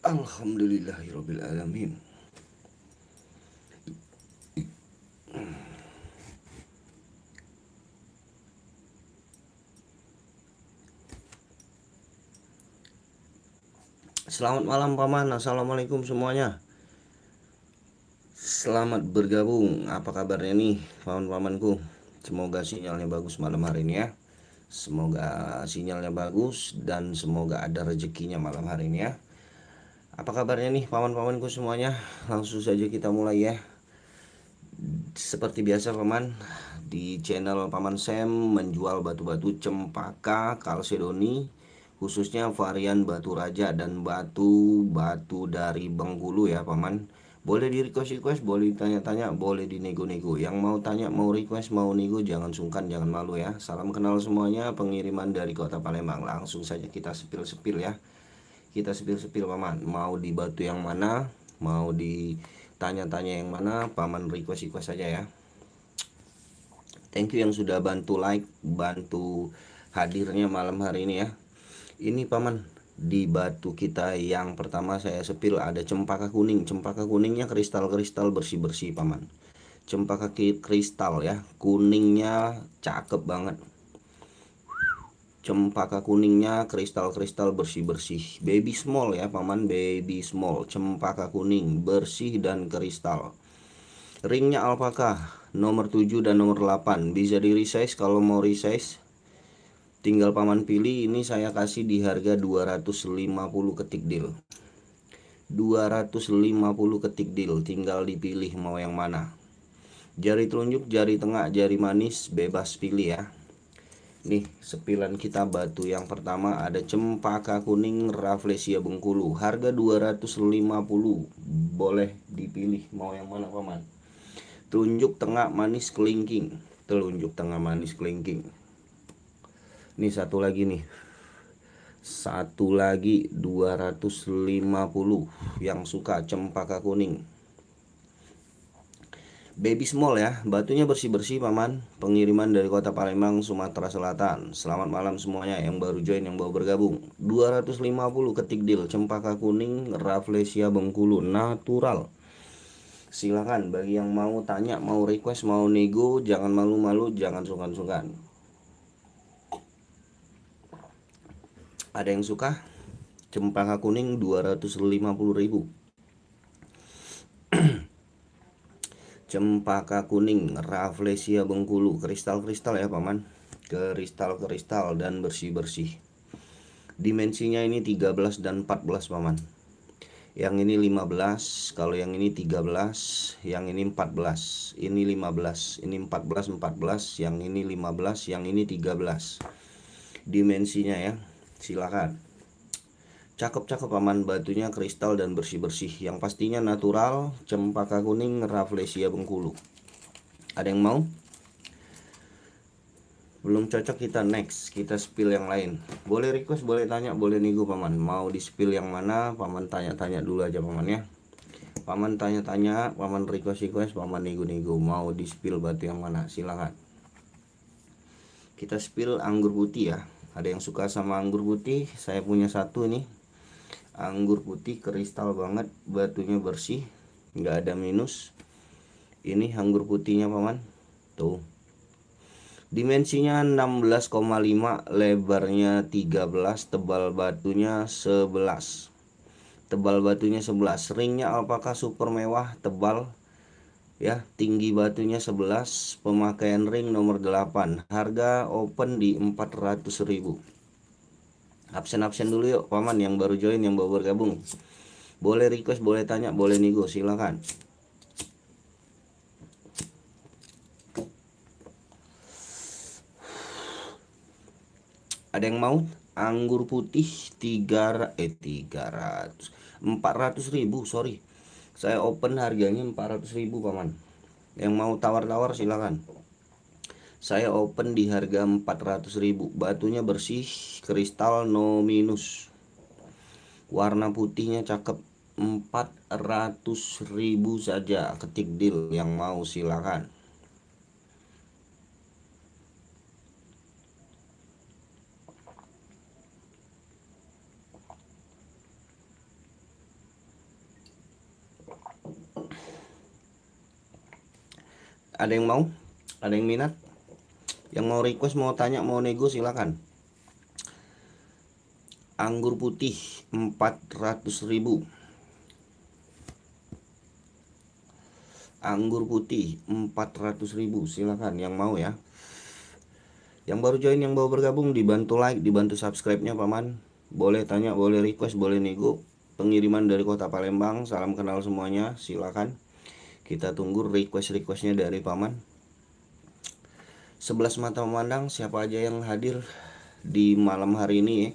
Alhamdulillahirabbil alamin. Selamat malam paman. Assalamualaikum semuanya. Selamat bergabung. Apa kabarnya nih paman-pamanku? Semoga sinyalnya bagus malam hari ini ya. Semoga sinyalnya bagus dan semoga ada rezekinya malam hari ini ya. Apa kabarnya nih paman-pamanku semuanya? Langsung saja kita mulai ya. Seperti biasa paman, di channel Paman Sam menjual batu-batu cempaka kalsedoni, khususnya varian batu raja dan batu-batu dari Bengkulu ya paman. Boleh di request, boleh ditanya-tanya, boleh dinego-nego. Yang mau tanya, mau request, mau nego, jangan sungkan, jangan malu ya. Salam kenal semuanya, pengiriman dari kota Palembang. Langsung saja kita sepil-sepil ya. Kita sepil-sepil paman. Mau di batu yang mana, mau ditanya-tanya yang mana, paman request saja ya. Thank you yang sudah bantu like, bantu hadirnya malam hari ini ya. Ini paman, di batu kita yang pertama saya sepil ada cempaka kuning. Cempaka kuningnya kristal-kristal bersih-bersih paman. Cempaka kristal ya, kuningnya cakep banget. Cempaka kuningnya kristal-kristal bersih-bersih. Baby small ya paman, baby small. Cempaka kuning bersih dan kristal. Ringnya alpaka nomor 7 dan nomor 8. Bisa di resize kalau mau resize. Tinggal paman pilih. Ini saya kasih di harga 250 ketik deal. 250 ketik deal. Tinggal dipilih mau yang mana. Jari telunjuk, jari tengah, jari manis, bebas pilih ya. Nih sepilan kita batu yang pertama ada cempaka kuning Rafflesia Bengkulu. Harga 250. Boleh dipilih mau yang mana paman. Telunjuk tengah manis kelingking. Telunjuk tengah manis kelingking. Nih satu lagi nih. Satu lagi 250 yang suka cempaka kuning. Baby small ya, batunya bersih-bersih paman. Pengiriman dari kota Palembang, Sumatera Selatan. Selamat malam semuanya yang baru join, yang baru bergabung. 250 ketik deal cempaka kuning Rafflesia Bengkulu natural. Silakan bagi yang mau tanya, mau request, mau nego, jangan malu-malu, jangan sungkan-sungkan. Ada yang suka? Cempaka kuning 250.000. Cempaka kuning Rafflesia Bengkulu, kristal-kristal ya paman. Kristal-kristal dan bersih-bersih. Dimensinya ini 13 dan 14 paman. Yang ini 15, kalau yang ini 13, yang ini 14. Ini 15, ini 14, 14, yang ini 15, yang ini 13. Dimensinya ya. Silakan. Cakep-cakep paman, batunya kristal dan bersih-bersih. Yang pastinya natural, cempaka kuning Rafflesia Bengkulu. Ada yang mau? Belum cocok, kita next, kita spill yang lain. Boleh request, boleh tanya, boleh nego paman. Mau di spill yang mana, paman tanya-tanya dulu aja paman ya. Paman tanya-tanya, paman request, paman nego-nego. Mau di spill batu yang mana, silakan. Kita spill anggur putih ya. Ada yang suka sama anggur putih? Saya punya satu nih. Anggur putih kristal banget, batunya bersih, nggak ada minus. Ini anggur putihnya paman. Tuh. Dimensinya 16,5, lebarnya 13, tebal batunya 11. Tebal batunya 11. Ringnya alpaka super mewah, tebal ya, tinggi batunya 11, pemakaian ring nomor 8. Harga open di 400.000. Absen dulu yuk paman yang baru join, yang baru bergabung. Boleh request, boleh tanya, boleh nego, silakan. Ada yang mau? Anggur putih 400.000, sorry. Saya open harganya 400.000 paman. Yang mau tawar-tawar silakan. Saya open di harga 400.000. Batunya bersih, kristal no minus. Warna putihnya cakep. 400.000 saja, ketik deal. Yang mau silakan. Ada yang mau? Ada yang minat? Yang mau request, mau tanya, mau nego silakan. Anggur putih 400.000. Anggur putih 400.000, silakan yang mau ya. Yang baru join, yang baru bergabung, dibantu like, dibantu subscribe-nya paman. Boleh tanya, boleh request, boleh nego. Pengiriman dari kota Palembang, salam kenal semuanya, silakan. Kita tunggu request-requestnya dari paman. 11 mata memandang, siapa aja yang hadir di malam hari ini ya.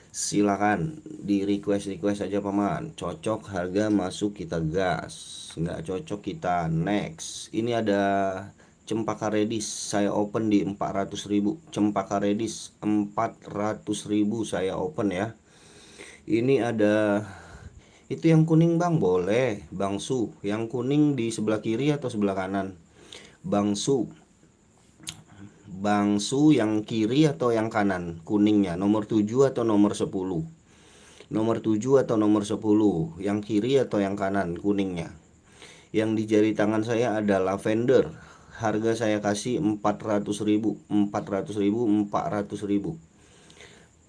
Silakan di request aja paman. Cocok harga masuk kita gas, nggak cocok kita next. Ini ada Cempaka Redis, saya open di 400.000. Cempaka Redis 400.000 saya open ya. Ini ada itu yang kuning bang, boleh Bang Su. Yang kuning di sebelah kiri atau sebelah kanan? Bang Su. Bang Su yang kiri atau yang kanan? Kuningnya nomor 7 atau nomor 10? Nomor 7 atau nomor 10? Yang kiri atau yang kanan kuningnya? Yang di jari tangan saya ada lavender. Harga saya kasih 400.000. 400.000, 400.000.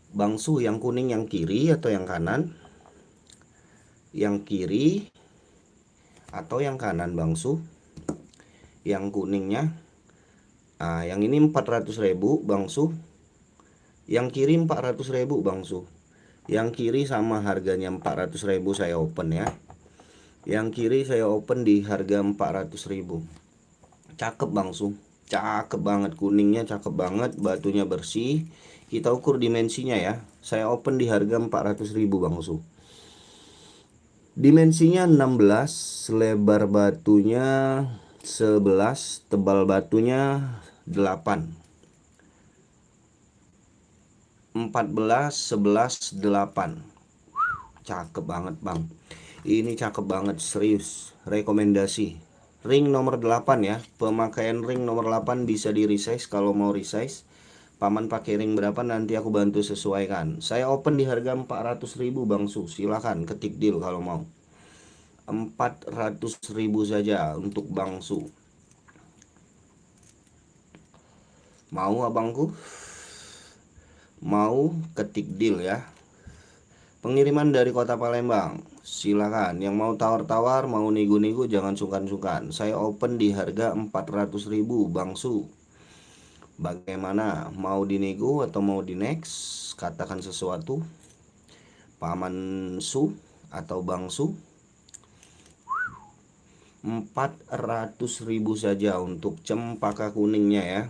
Bangsu yang kuning yang kiri atau yang kanan? Yang kiri atau yang kanan bangsu? Yang kuningnya. Yang ini 400.000 bangsu. Yang kiri 400.000 bangsu. Yang kiri sama harganya 400.000 saya open ya. Yang kiri saya open di harga 400.000. Cakep bangsu, cakep banget, kuningnya cakep banget, batunya bersih. Kita ukur dimensinya ya. Saya open di harga 400.000 bangsu. Dimensinya 16, lebar batunya 11, tebal batunya 8. 14, 11, 8. Cakep banget bang. Ini cakep banget, serius. Rekomendasi. Ring nomor 8 ya. Pemakaian ring nomor 8 bisa di resize kalau mau resize. Paman pakai ring berapa nanti aku bantu sesuaikan. Saya open di harga 400.000 bangsu. Silakan ketik deal kalau mau. 400.000 saja untuk bangsu. Mau abangku? Mau ketik deal ya. Pengiriman dari kota Palembang. Silakan. Yang mau tawar-tawar, mau nego-nego jangan sungkan-sungkan. Saya open di harga 400.000 bangsu. Bagaimana? Mau dinego atau mau di next? Katakan sesuatu. Paman Su atau Bang Su. 400.000 saja untuk cempaka kuningnya ya.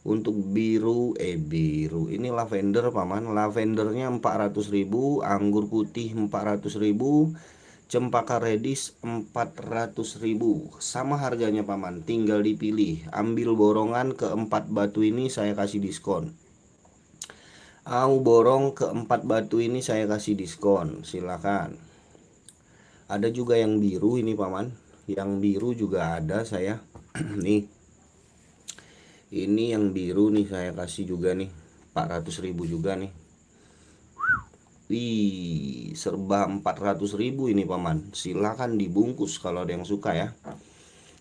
Untuk biru ini lavender paman. Lavendernya 400.000, anggur putih 400.000, cempaka redis 400.000. Sama harganya paman, tinggal dipilih. Ambil borongan keempat batu ini saya kasih diskon. Borong keempat batu ini saya kasih diskon. Silakan. Ada juga yang biru ini paman. Yang biru juga ada saya. Nih. Ini yang biru nih saya kasih juga nih 400.000 juga nih. Wih, serba 400.000 ini paman. Silakan dibungkus kalau ada yang suka ya.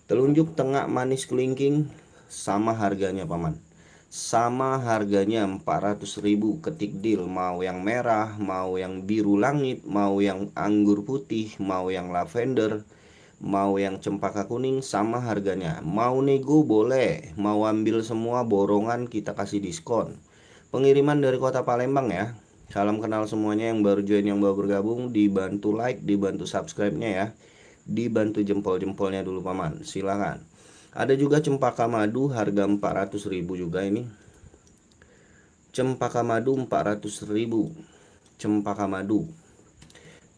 Telunjuk tengah manis kelingking sama harganya paman. Sama harganya 400.000, ketik deal. Mau yang merah, mau yang biru langit, mau yang anggur putih, mau yang lavender, mau yang cempaka kuning, sama harganya. Mau nego boleh, mau ambil semua borongan kita kasih diskon. Pengiriman dari kota Palembang ya. Salam kenal semuanya, yang baru join, yang baru bergabung, dibantu like, dibantu subscribe-nya ya. Dibantu jempol-jempolnya dulu paman, silakan. Ada juga cempaka madu harga 400.000 juga ini. Cempaka madu 400.000. Cempaka madu.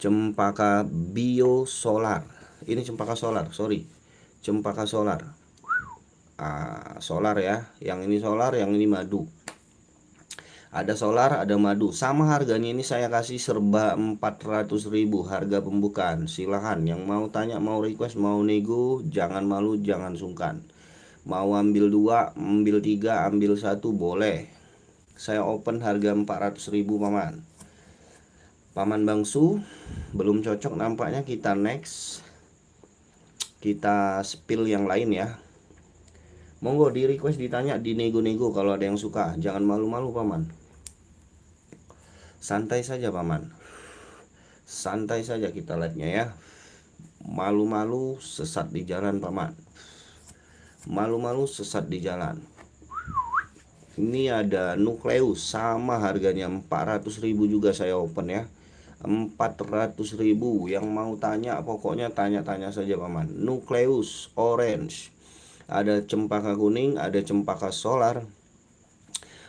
Cempaka bio solar. Ini cempaka solar, sorry. Cempaka solar. Solar ya. Yang ini solar, yang ini madu. Ada solar, ada madu. Sama harganya ini saya kasih serba 400.000 harga pembukaan. Silahkan yang mau tanya, mau request, mau nego, jangan malu, jangan sungkan. Mau ambil 2, ambil 3, ambil 1 boleh. Saya open harga 400.000 paman. Paman Bangsu belum cocok nampaknya, kita next. Kita spill yang lain ya. Monggo di request, ditanya, di nego-nego kalau ada yang suka. Jangan malu-malu paman. Santai saja paman. Santai saja kita live-nya ya. Malu-malu sesat di jalan paman. Malu-malu sesat di jalan. Ini ada nukleus sama harganya 400.000 juga saya open ya. 400.000. Yang mau tanya pokoknya tanya-tanya saja paman. Nukleus orange. Ada cempaka kuning, ada cempaka solar.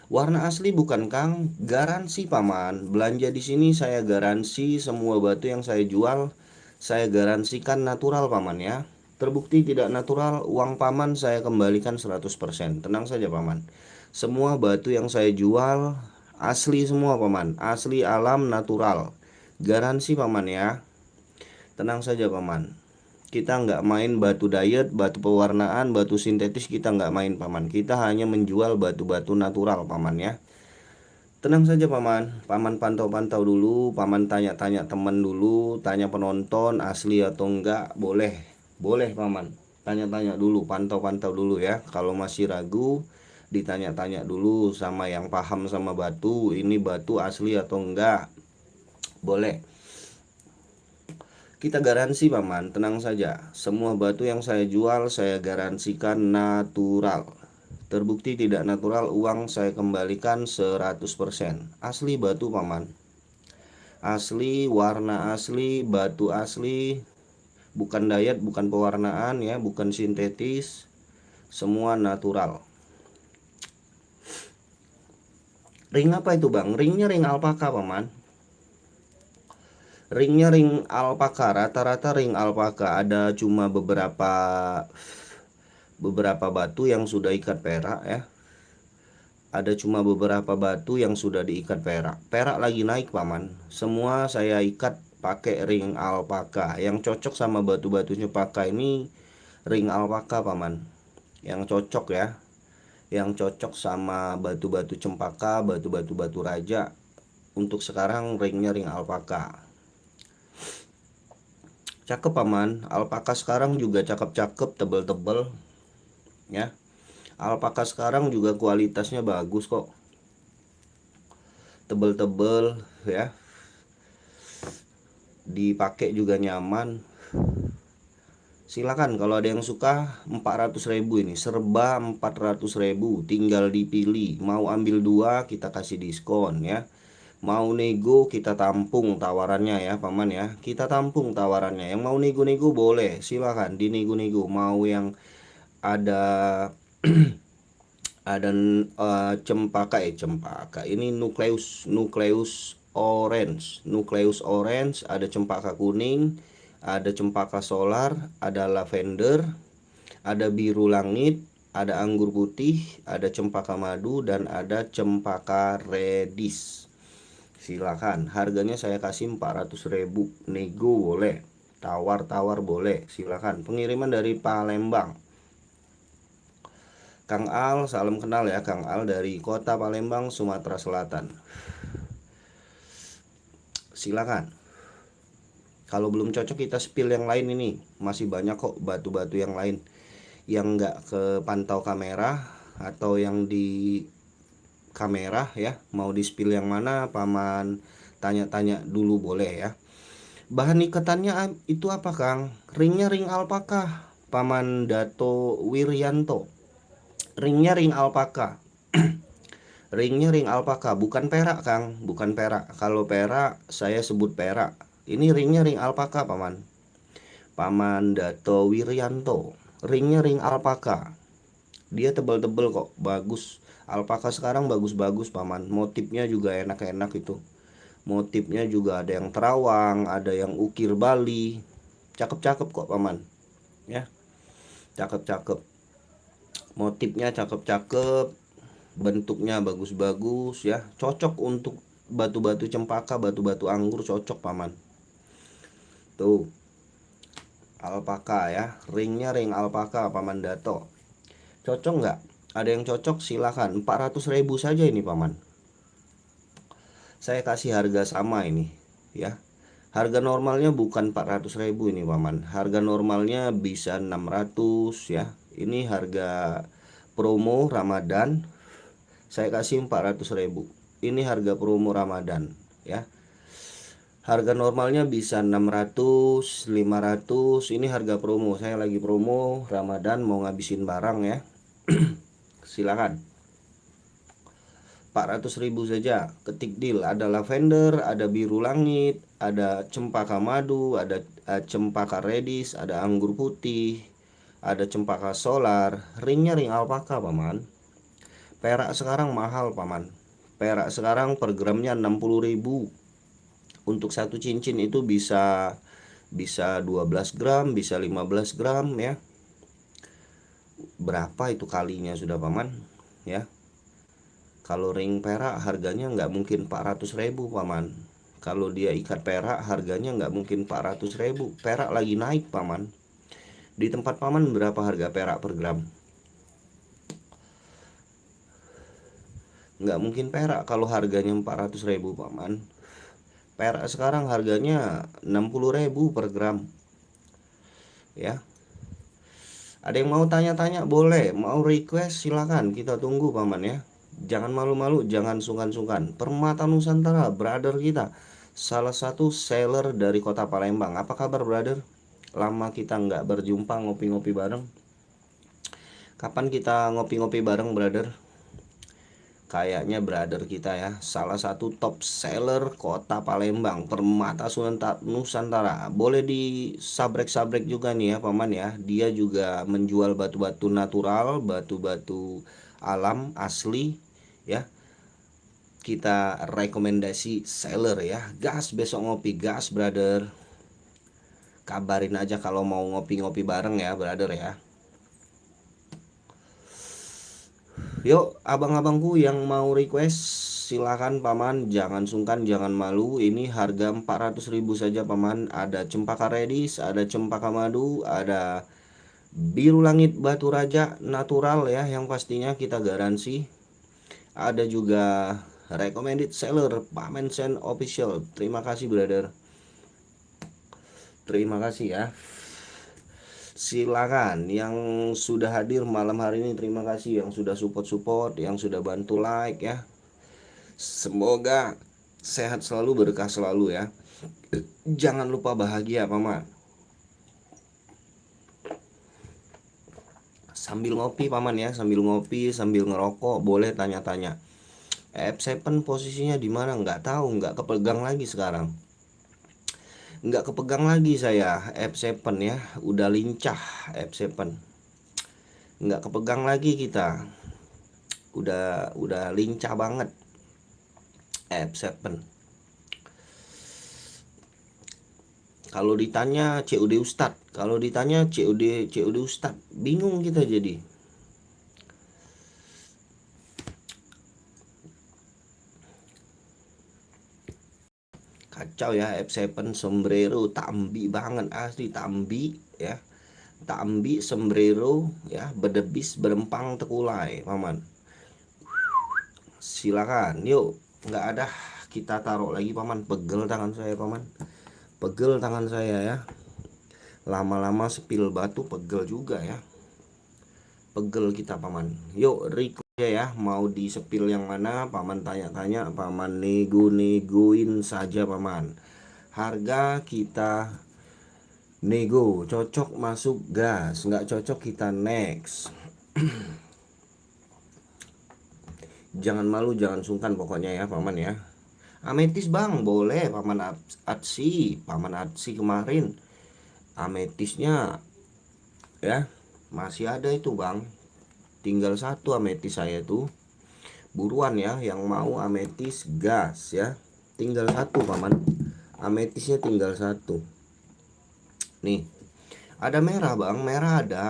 Warna asli bukan Kang, garansi paman. Belanja di sini saya garansi semua batu yang saya jual, saya garansikan natural paman ya. Terbukti tidak natural, uang paman saya kembalikan 100%. Tenang saja paman. Semua batu yang saya jual asli semua paman, asli alam natural. Garansi paman ya. Tenang saja paman. Kita nggak main batu diet, batu pewarnaan, batu sintetis, kita nggak main paman. Kita hanya menjual batu-batu natural paman ya. Tenang saja paman. Paman pantau-pantau dulu, paman tanya-tanya teman dulu, tanya penonton asli atau enggak, boleh. Boleh paman. Tanya-tanya dulu, pantau-pantau dulu ya. Kalau masih ragu, ditanya-tanya dulu sama yang paham sama batu, ini batu asli atau enggak. Boleh. Kita garansi paman, tenang saja. Semua batu yang saya jual saya garansikan natural. Terbukti tidak natural, uang saya kembalikan 100%. Asli batu paman. Asli, warna asli, batu asli. Bukan diet, bukan pewarnaan ya, bukan sintetis. Semua natural. Ring apa itu bang? Ringnya ring alpaka paman. Ringnya ring alpaka, rata-rata ring alpaka. Ada cuma beberapa batu yang sudah ikat perak ya. Ada cuma beberapa batu yang sudah diikat perak. Perak lagi naik paman. Semua saya ikat pakai ring alpaka. Yang cocok sama batu-batu cempaka ini ring alpaka paman. Yang cocok ya. Yang cocok sama batu-batu cempaka, batu-batu batu raja. Untuk sekarang ringnya ring alpaka. Cakep paman, alpaka sekarang juga cakep-cakep, tebel-tebel ya. Alpaka sekarang juga kualitasnya bagus kok, tebel-tebel ya, dipakai juga nyaman. Silakan kalau ada yang suka. 400.000 ini, serba 400.000, tinggal dipilih. Mau ambil 2 kita kasih diskon ya. Mau nego kita tampung tawarannya ya paman ya. Kita tampung tawarannya. Yang mau nego-nego boleh, silakan dinego-nego. Mau yang ada ada cempaka ini nukleus orange, ada cempaka kuning, ada cempaka solar, ada lavender, ada biru langit, ada anggur putih, ada cempaka madu, dan ada cempaka redis. Silakan, harganya saya kasih 400.000. Nego boleh, tawar-tawar boleh, silakan. Pengiriman dari Palembang. Kang Al, salam kenal ya Kang Al dari kota Palembang, Sumatera Selatan. Silakan. Kalau belum cocok kita spill yang lain ini. Masih banyak kok batu-batu yang lain yang nggak kepantau kamera atau yang di kamera ya. Mau di spill yang mana paman, tanya-tanya dulu boleh ya. Bahan ikatannya itu apa Kang? Ringnya ring alpaka, paman Dato Wiryanto. Ringnya ring alpaka. Ringnya ring alpaka, bukan perak Kang, bukan perak. Kalau perak saya sebut perak. Ini ringnya ring alpaka paman. Paman Dato Wiryanto. Ringnya ring alpaka. Dia tebal-tebal kok, bagus. Alpaka sekarang bagus-bagus paman. Motifnya juga enak-enak itu. Motifnya juga ada yang terawang, ada yang ukir Bali. Cakep-cakep kok paman. Ya. Cakep-cakep. Motifnya cakep-cakep. Bentuknya bagus-bagus ya. Cocok untuk batu-batu cempaka, batu-batu anggur, cocok paman. Tuh. Alpaka ya. Ringnya ring alpaka paman Dato. Cocok nggak? Ada yang cocok silakan. 400.000 saja ini paman. Saya kasih harga sama ini ya. Harga normalnya bukan 400.000 ini paman. Harga normalnya bisa 600 ya. Ini harga promo Ramadan saya kasih 400.000. Ini harga promo Ramadan ya. Harga normalnya bisa 600, 500. Ini harga promo. Saya lagi promo Ramadan mau ngabisin barang ya. Silakan. 400.000 saja. Ketik deal. Ada lavender, ada biru langit, ada cempaka madu, ada cempaka redis, ada anggur putih, ada cempaka solar. Ringnya ring alpaka paman. Perak sekarang mahal paman. Perak sekarang per gramnya 60.000. Untuk satu cincin itu bisa 12 gram, bisa 15 gram ya. Berapa itu kalinya sudah paman ya. Kalau ring perak harganya nggak mungkin 400.000 paman. Kalau dia ikat perak harganya nggak mungkin 400.000. Perak lagi naik paman. Di tempat paman berapa harga perak per gram? Nggak mungkin perak kalau harganya 400.000 paman. Perak sekarang harganya 60.000 per gram ya. Ada yang mau tanya-tanya boleh, mau request silakan, kita tunggu paman ya. Jangan malu-malu, jangan sungkan-sungkan. Permata Nusantara, brother kita, salah satu seller dari kota Palembang. Apa kabar brother? Lama kita nggak berjumpa ngopi-ngopi bareng. Kapan kita ngopi-ngopi bareng brother? Kayaknya brother kita ya, salah satu top seller kota Palembang, Permata Nusantara. Boleh di sabrek-sabrek juga nih ya paman ya. Dia juga menjual batu-batu natural, batu-batu alam asli ya. Kita rekomendasi seller ya. Gas besok ngopi, gas brother. Kabarin aja kalau mau ngopi-ngopi bareng ya brother ya. Yuk abang-abangku yang mau request silakan paman, jangan sungkan, jangan malu. Ini harga 400.000 saja paman. Ada cempaka redis, ada cempaka madu, ada biru langit batu raja natural ya, yang pastinya kita garansi. Ada juga recommended seller Pak Mensen official. Terima kasih brother. Terima kasih ya. Silakan yang sudah hadir malam hari ini, terima kasih yang sudah support, yang sudah bantu like ya. Semoga sehat selalu, berkah selalu ya. Jangan lupa bahagia paman. Sambil ngopi paman ya, sambil ngopi, sambil ngerokok, boleh tanya-tanya. F7 posisinya di mana? Nggak tahu, nggak kepegang lagi sekarang. Nggak kepegang lagi saya F7 ya, udah lincah F7. Nggak kepegang lagi kita. Udah lincah banget F7. Kalau ditanya COD Ustad, kalau ditanya COD Ustad, bingung kita jadi. Kacau ya F7 sombrero, tambi banget asli, tambi ya. Tambi sombrero ya, bedebis berempang tekulai paman. Silakan yuk, nggak ada kita taruh lagi paman. Pegel tangan saya paman, pegel tangan saya ya. Lama-lama sepil batu pegel juga ya, pegel kita paman. Yuk request ya, mau di sepil yang mana paman, tanya-tanya paman, nego-negoin saja paman. Harga kita nego, cocok masuk gas, nggak cocok kita next. Jangan malu, jangan sungkan pokoknya ya paman ya. Ametis bang, boleh paman paman Atsi kemarin ametisnya ya masih ada itu bang. Tinggal satu ametis saya tuh, buruan ya yang mau ametis gas ya. Tinggal satu paman, ametisnya tinggal satu. Nih ada merah bang, merah ada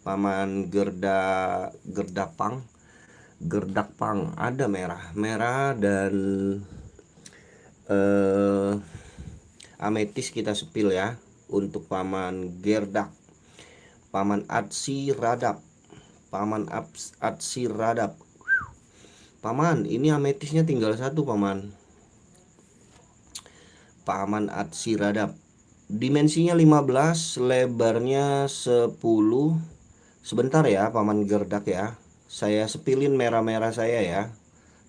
paman. Gerdak pang ada merah dan ametis kita sepil ya. Untuk paman gerdak, paman Atsi radap, paman Atsi radap. Paman ini ametisnya tinggal satu paman. Paman Atsi radap, dimensinya 15, lebarnya 10. Sebentar ya paman gerdak ya, Saya sepilin merah-merah saya ya.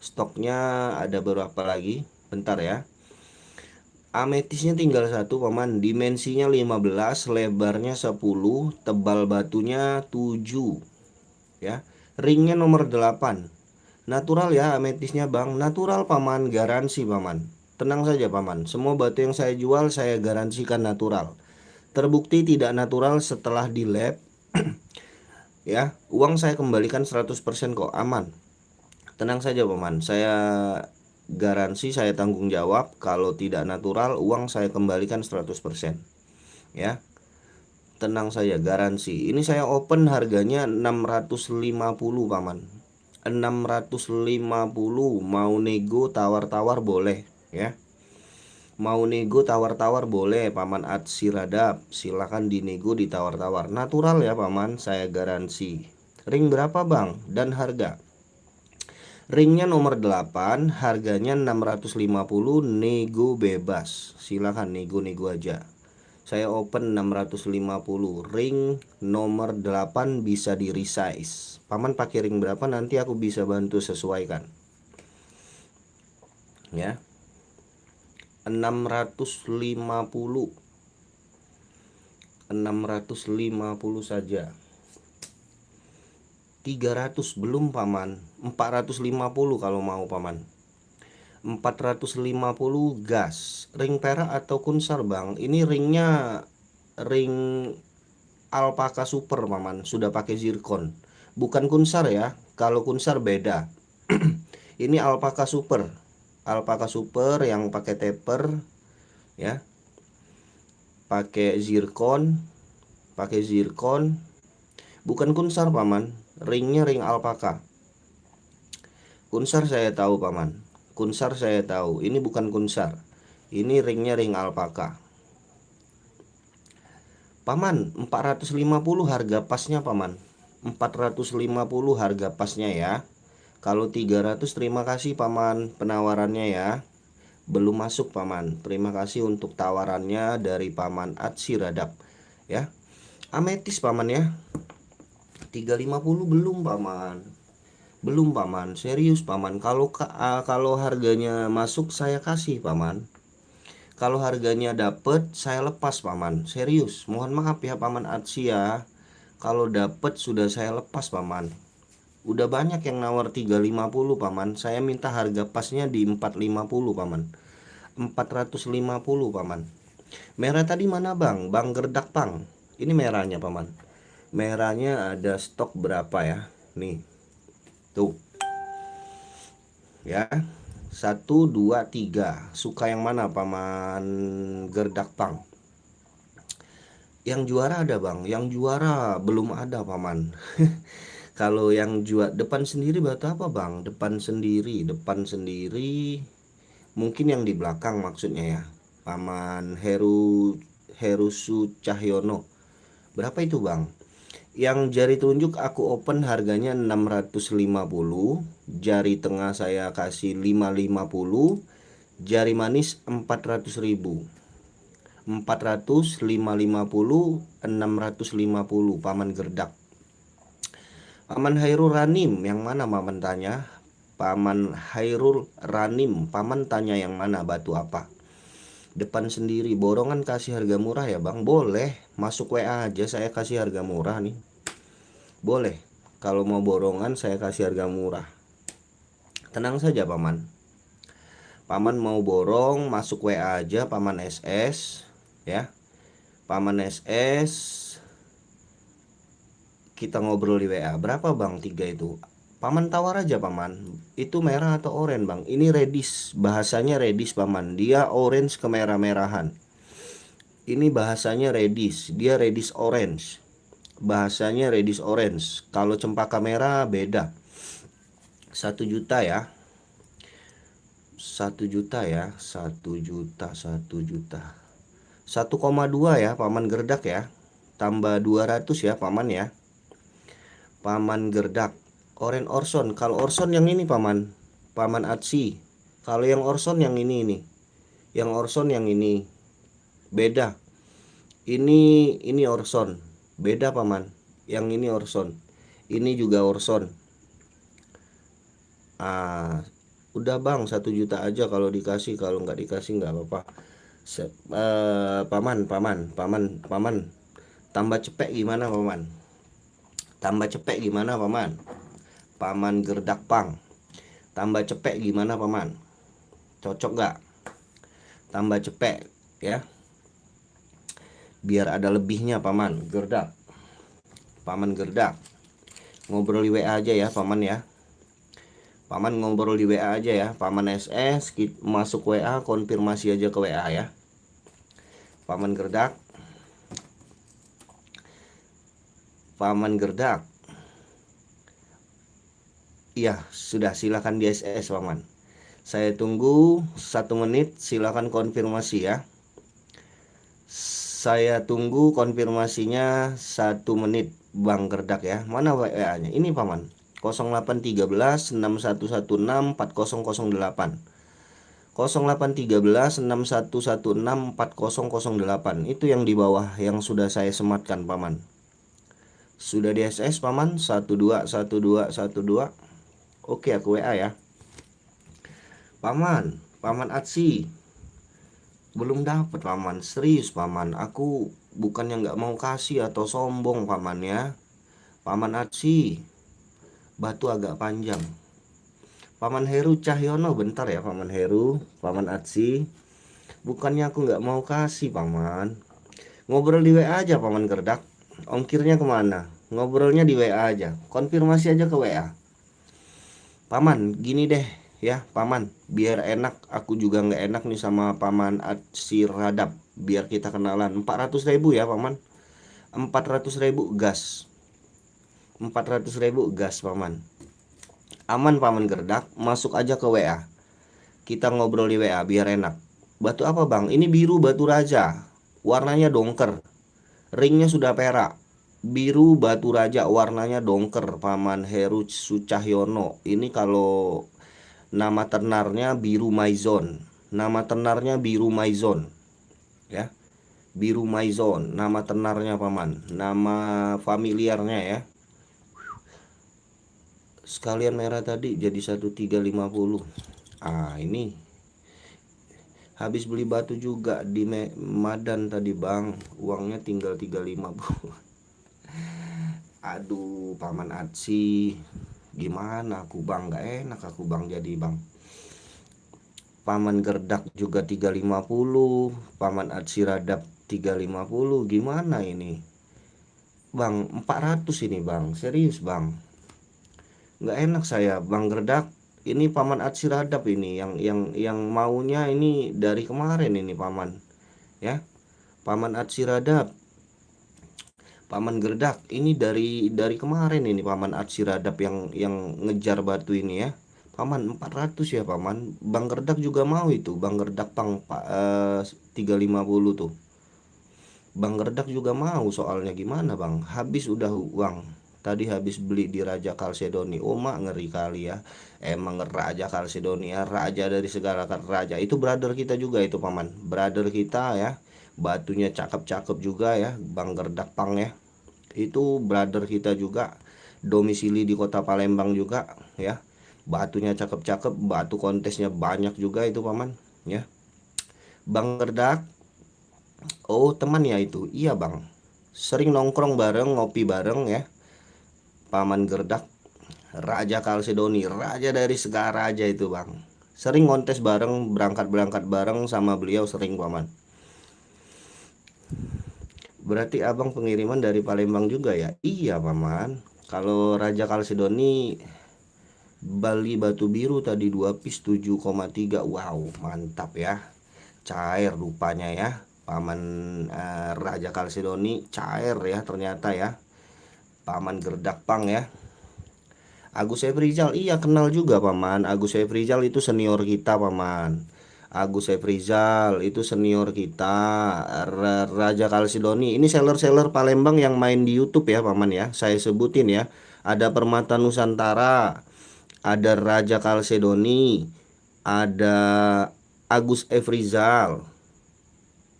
Stoknya ada berapa lagi? Bentar ya. Ametisnya tinggal satu paman, dimensinya 15, lebarnya 10, tebal batunya 7 ya. Ringnya nomor 8. Natural ya ametisnya bang, natural paman, garansi paman. Tenang saja paman, semua batu yang saya jual saya garansikan natural. Terbukti tidak natural setelah di lab ya. Uang saya kembalikan 100% kok, aman. Tenang saja paman, saya garansi, saya tanggung jawab. Kalau tidak natural, uang saya kembalikan 100% ya. Tenang saja, garansi. Ini saya open harganya 650 paman. 650, mau nego tawar-tawar boleh ya. Mau nego tawar-tawar boleh paman Adsiradap. Silakan dinego di tawar-tawar. Natural ya paman, saya garansi. Ring berapa bang dan harga? Ringnya nomor 8, harganya 650, nego bebas. Silakan nego-nego aja. Saya open 650. Ring nomor 8 bisa di resize. Paman pakai ring berapa nanti aku bisa bantu sesuaikan. Ya. 650. 650 saja. 300 belum paman. 450 kalau mau paman. 450 gas. Ring perak atau kunsar bang? Ini ringnya ring alpaka super paman, sudah pakai zircon. Bukan kunsar ya. Kalau kunsar beda. Ini alpaka super. Alpaka super yang pakai taper ya. Pakai zircon. Bukan kunsar paman. Ringnya ring alpaka. Kunsar saya tahu paman. Kunsar saya tahu. Ini bukan kunsar. Ini ringnya ring alpaka. Paman, 450 harga pasnya paman. 450 harga pasnya ya. Kalau 300 terima kasih paman penawarannya ya. Belum masuk paman. Terima kasih untuk tawarannya dari paman Adsiradap ya. Ametis paman ya. 350 belum paman. Belum paman, serius paman. Kalau harganya masuk saya kasih paman. Kalau harganya dapet saya lepas paman. Serius, mohon maaf ya paman Adsi ya. Kalau dapet sudah saya lepas paman. Udah banyak yang nawar 350 paman. Saya minta harga pasnya di 450 paman. 450 paman. Merah tadi mana bang? Bang Gerdak pang. Ini merahnya paman. Merahnya ada stok berapa ya? Nih. Tuh. Ya. 1, 2, 3. Suka yang mana paman Gerdak pang? Yang juara ada bang. Yang juara belum ada paman. Kalau yang juara depan sendiri batu apa bang? Depan sendiri. Mungkin yang di belakang maksudnya ya. Paman Herusu Cahyono. Berapa itu bang? Yang jari telunjuk aku open harganya 650. Jari tengah saya kasih 550. Jari manis 400.000. 400, 550, 650 paman Gerdak. Paman Hairul Ranim yang mana paman tanya? Paman Hairul Ranim, paman tanya yang mana, batu apa? Depan sendiri, borongan kasih harga murah ya bang? Boleh, masuk WA aja saya kasih harga murah nih. Boleh, kalau mau borongan saya kasih harga murah. Tenang saja paman. Paman mau borong masuk WA aja paman SS ya. Paman SS kita ngobrol di WA. Berapa bang 3 itu? Paman tawar aja paman. Itu merah atau oranye bang? Ini reddish, bahasanya reddish paman. Dia orange kemerah-merahan. Ini bahasanya reddish, dia reddish orange. Bahasanya reddish orange. Kalau cempaka merah beda. 1 juta ya. 1 juta ya. 1 juta. 1,2 ya paman Gerdak ya. Tambah 200 ya paman ya. Paman Gerdak. Oren Orson. Kalau Orson yang ini paman. Paman Atsi. Kalau yang Orson yang ini. Yang Orson yang ini. Beda. Ini Orson. Beda paman. Yang ini Orson. Ini juga Orson. Ah, udah bang, 1 juta aja kalau dikasih, kalau nggak dikasih nggak apa-apa. Paman, paman, tambah cepek gimana paman? Tambah cepek gimana paman? Paman gerdak pang, tambah cepek gimana paman? Cocok nggak? Tambah cepek ya, biar ada lebihnya paman gerdak. Paman gerdak, ngobrol di WA aja ya paman ya. Paman ngobrol di WA aja ya. Paman SS masuk WA, konfirmasi aja ke WA ya. Paman gerdak, paman gerdak. Iya, sudah, silakan di SS paman. Saya tunggu 1 menit, silakan konfirmasi ya. Saya tunggu konfirmasinya 1 menit Bang Gerdak ya. Mana WA-nya? Ini paman. 0813 6116 4008. 0813 6116 4008. Itu yang di bawah yang sudah saya sematkan paman. Sudah di SS paman? 121212. Oke, aku WA ya. Paman Atsi. Belum dapat paman, serius paman. Aku bukannya nggak mau kasih atau sombong paman ya. Paman Atsi, batu agak panjang. Paman Heru Cahyono, bentar ya paman Heru, paman Atsi. Bukannya aku nggak mau kasih paman. Ngobrol di WA aja paman Gerdak. Ongkirnya kemana? Ngobrolnya di WA aja. Konfirmasi aja ke WA. Paman, gini deh ya paman, biar enak, aku juga nggak enak nih sama paman Radap. Biar kita kenalan, 400.000 ya paman. 400.000 gas. 400.000 gas paman. Aman paman Gerdak, masuk aja ke WA. Kita ngobrol di WA biar enak. Batu apa bang? Ini biru batu raja. Warnanya dongker. Ringnya sudah perak. Biru batu raja, warnanya dongker paman Heru Sucahyono. Ini kalau nama tenarnya Biru Maizon. Nama tenarnya Biru Maizon ya. Biru Maizon nama tenarnya paman. Nama familiarnya ya. Sekalian merah tadi jadi 1350. Ini habis beli batu juga di Madan tadi bang. Uangnya tinggal 350. Aduh paman Atsi, gimana aku bang, gak enak aku bang jadi bang. Paman Gerdak juga 350, paman Atsi Radap 350, gimana ini bang? 400 ini bang, serius bang, nggak enak saya bang Gerdak. Ini paman Atsi Radap ini yang maunya ini dari kemarin ini paman ya. Paman Atsi Radap, paman Gerdak ini dari kemarin ini paman Atsi Radap yang ngejar batu ini ya. Paman 400 ya paman. Bang Gerdak juga mau itu. Bang Gerdak pang 350 tuh. Bang Gerdak juga mau, soalnya gimana bang? Habis udah uang. Tadi habis beli di Raja Kalsedoni. Oh mak, ngeri kali ya. Emang Raja Kalsedoni ya, raja dari segala raja. Itu brother kita juga itu paman. Brother kita ya. Batunya cakep-cakep juga ya. Bang Gerdak pang ya. Itu brother kita juga. Domisili di kota Palembang juga ya. Batunya cakep-cakep, batu kontesnya banyak juga itu paman ya. Bang Gerdak, oh teman ya itu, iya bang, sering nongkrong bareng, ngopi bareng ya. Paman Gerdak, Raja Kalsedoni, raja dari segala raja itu bang. Sering kontes bareng, berangkat-berangkat bareng sama beliau sering paman. Berarti abang pengiriman dari Palembang juga ya? Iya paman. Kalau Raja Kalsedoni Bali Batu Biru tadi 2 piece 7,3. Wow, mantap ya. Cair rupanya ya. Paman Raja Kalsedoni cair ya ternyata ya. Paman Gerdak pang ya. Agus Efrizal, iya kenal juga paman. Agus Efrizal itu senior kita paman. Agus Efrizal itu senior kita. Raja Kalsedoni ini seller-seller Palembang yang main di YouTube ya paman ya. Saya sebutin ya. Ada Permata Nusantara, ada Raja Kalsedoni, ada Agus Efrizal.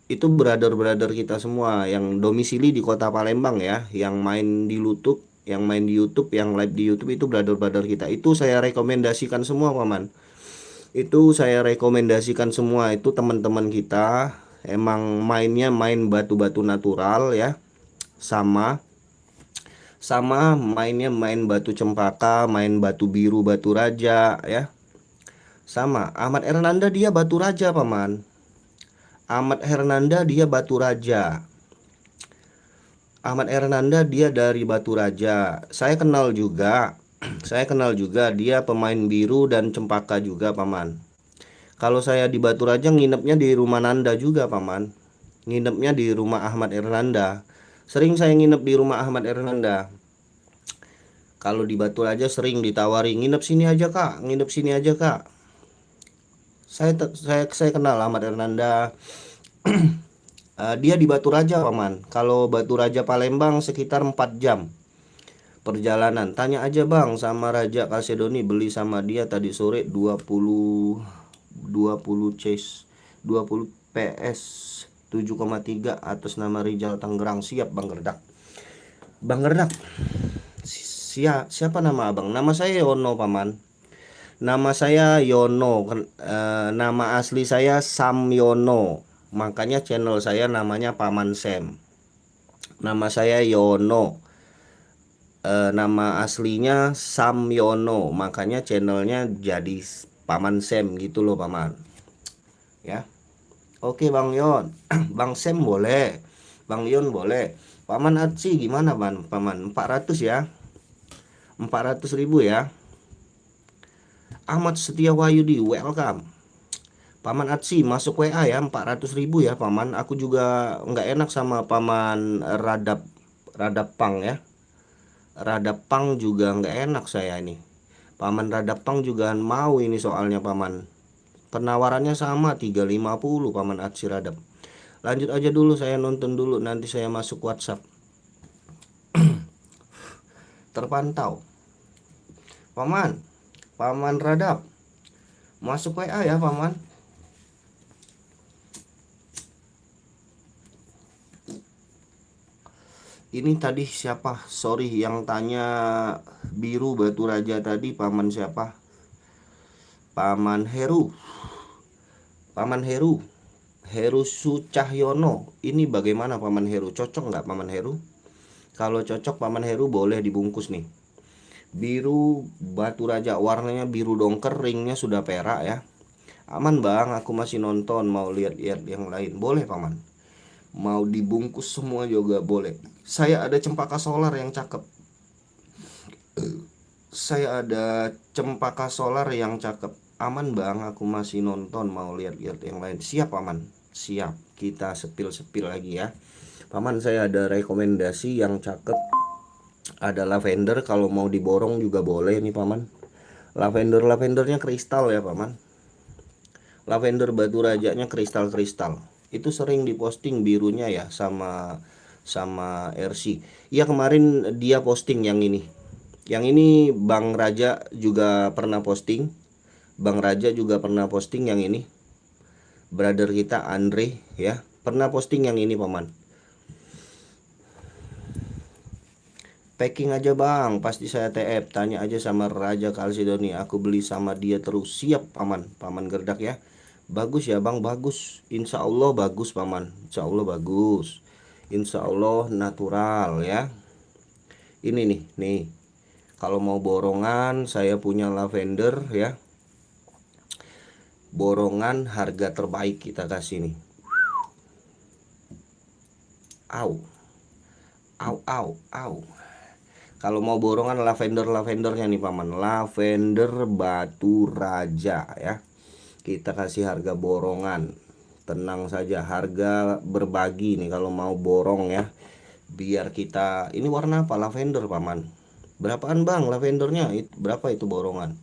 Itu brother-brother kita semua yang domisili di kota Palembang ya, yang main di YouTube yang main di YouTube, yang live di YouTube itu brother-brother kita. Itu saya rekomendasikan semua paman. Itu saya rekomendasikan semua, itu teman-teman kita emang mainnya main batu-batu natural ya. Sama sama mainnya main batu cempaka, main batu biru, batu raja ya. Sama Ahmad Hernanda dia batu raja paman. Ahmad Hernanda dia batu raja. Ahmad Hernanda dia dari Batu Raja. Saya kenal juga. Saya kenal juga dia pemain biru dan cempaka juga paman. Kalau saya di Batu Raja nginepnya di rumah Nanda juga paman. Nginepnya di rumah Ahmad Hernanda. Sering saya nginep di rumah Ahmad Hernanda. Kalau di Batu Raja sering ditawari, nginep sini aja kak, nginep sini aja kak. Saya kenal Ahmad Hernanda. Dia di Batu Raja paman. Kalau Batu Raja Palembang sekitar 4 jam perjalanan. Tanya aja bang sama Raja Kalsedoni, beli sama dia tadi sore 20 chase 20 PS 7,3 atas nama Rijal Tangerang. Siap Bang Gerdak. Bang Gerdak, siapa nama abang? Nama saya Yono paman. Nama saya Yono, nama asli saya Sam Yono. Makanya channel saya namanya Paman Sam. Nama saya Yono. Nama aslinya Sam Yono. Makanya channelnya jadi Paman Sam gitu loh paman. Ya. Oke Bang Yon. Bang Sam boleh. Bang Yon boleh. Paman Atsi gimana Bang? Paman 400 ya. 400.000 ya. Ahmad Setiawayudi welcome. Paman Atsi masuk WA ya 400.000 ya paman. Aku juga nggak enak sama paman Radap Pang ya. Radap Pang juga nggak enak saya ini. Paman Radap Pang juga mau ini soalnya paman. Penawarannya sama 350 paman Atsi Radap. Lanjut aja dulu, saya nonton dulu, nanti saya masuk WhatsApp. Terpantau. Paman Radap masuk WA ya paman. Ini tadi siapa? Sorry yang tanya biru Batu Raja tadi paman siapa? Paman Heru. Paman Heru. Heru Sucahyono. Ini bagaimana paman Heru? Cocok nggak paman Heru? Kalau cocok paman Heru boleh dibungkus nih. Biru Batu Raja, warnanya biru dongker, ringnya sudah perak ya. Aman bang, aku masih nonton, mau lihat-lihat yang lain. Boleh paman. Mau dibungkus semua juga boleh. Saya ada cempaka solar yang cakep. Saya ada cempaka solar yang cakep. Aman bang, aku masih nonton, mau lihat-lihat yang lain. Siap paman, siap. Kita sepil-sepil lagi ya. Paman saya ada rekomendasi yang cakep. Ada lavender, kalau mau diborong juga boleh nih paman. Lavendernya kristal ya paman. Lavender Batu Rajanya kristal-kristal. Itu sering diposting birunya ya sama RC. Ya kemarin dia posting yang ini. Yang ini Bang Raja juga pernah posting. Bang Raja juga pernah posting yang ini. Brother kita Andre ya, pernah posting yang ini paman. Packing aja bang, pasti saya TF. Tanya aja sama Raja Kalsedoni, aku beli sama dia terus. Siap paman, paman Gerdak ya. Bagus ya bang, bagus. Insya Allah bagus paman, insya Allah bagus. Insya Allah natural ya. Ini nih. Kalau mau borongan, saya punya lavender ya. Borongan harga terbaik kita kasih nih. Au. Kalau mau borongan lavendernya nih paman, lavender Batu Raja ya. Kita kasih harga borongan. Tenang saja, harga berbagi nih kalau mau borong ya. Biar kita, ini warna apa? Lavender paman. Berapaan bang lavendernya? Berapa itu borongan?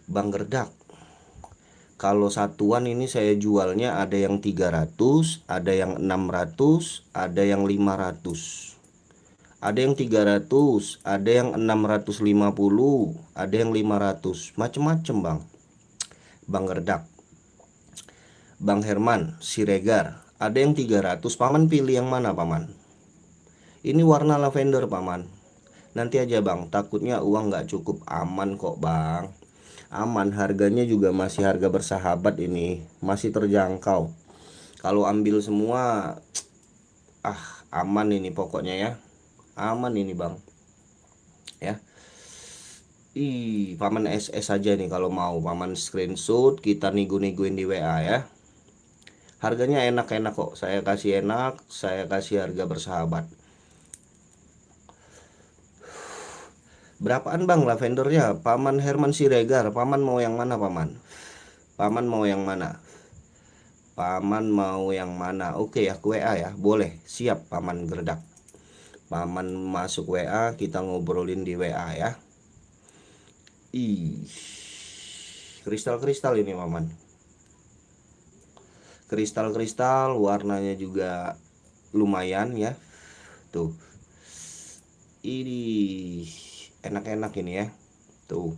Bang Gerdak. Kalau satuan ini saya jualnya ada yang 300, ada yang 600, ada yang 500. Ada yang 300, ada yang 650, ada yang 500, macem-macem bang. Bang Gerdak, Bang Herman, Siregar, ada yang 300. Paman pilih yang mana paman? Ini warna lavender paman. Nanti aja bang, takutnya uang nggak cukup. Aman kok bang, aman. Harganya juga masih harga bersahabat ini, masih terjangkau. Kalau ambil semua, aman ini pokoknya ya. Aman ini bang ya. Paman SS aja nih kalau mau. Paman screenshot, kita nego-negoin di WA ya. Harganya enak-enak kok. Saya kasih enak, saya kasih harga bersahabat. Berapaan bang lavendernya? Paman Herman Siregar. Paman mau yang mana paman? Paman mau yang mana? Paman mau yang mana? Oke, aku WA ya. Boleh, siap paman gerdak. Paman masuk WA, kita ngobrolin di WA ya. Ih, kristal-kristal ini paman. Kristal-kristal, warnanya juga lumayan ya. Tuh. Ini enak-enak ini ya. Tuh.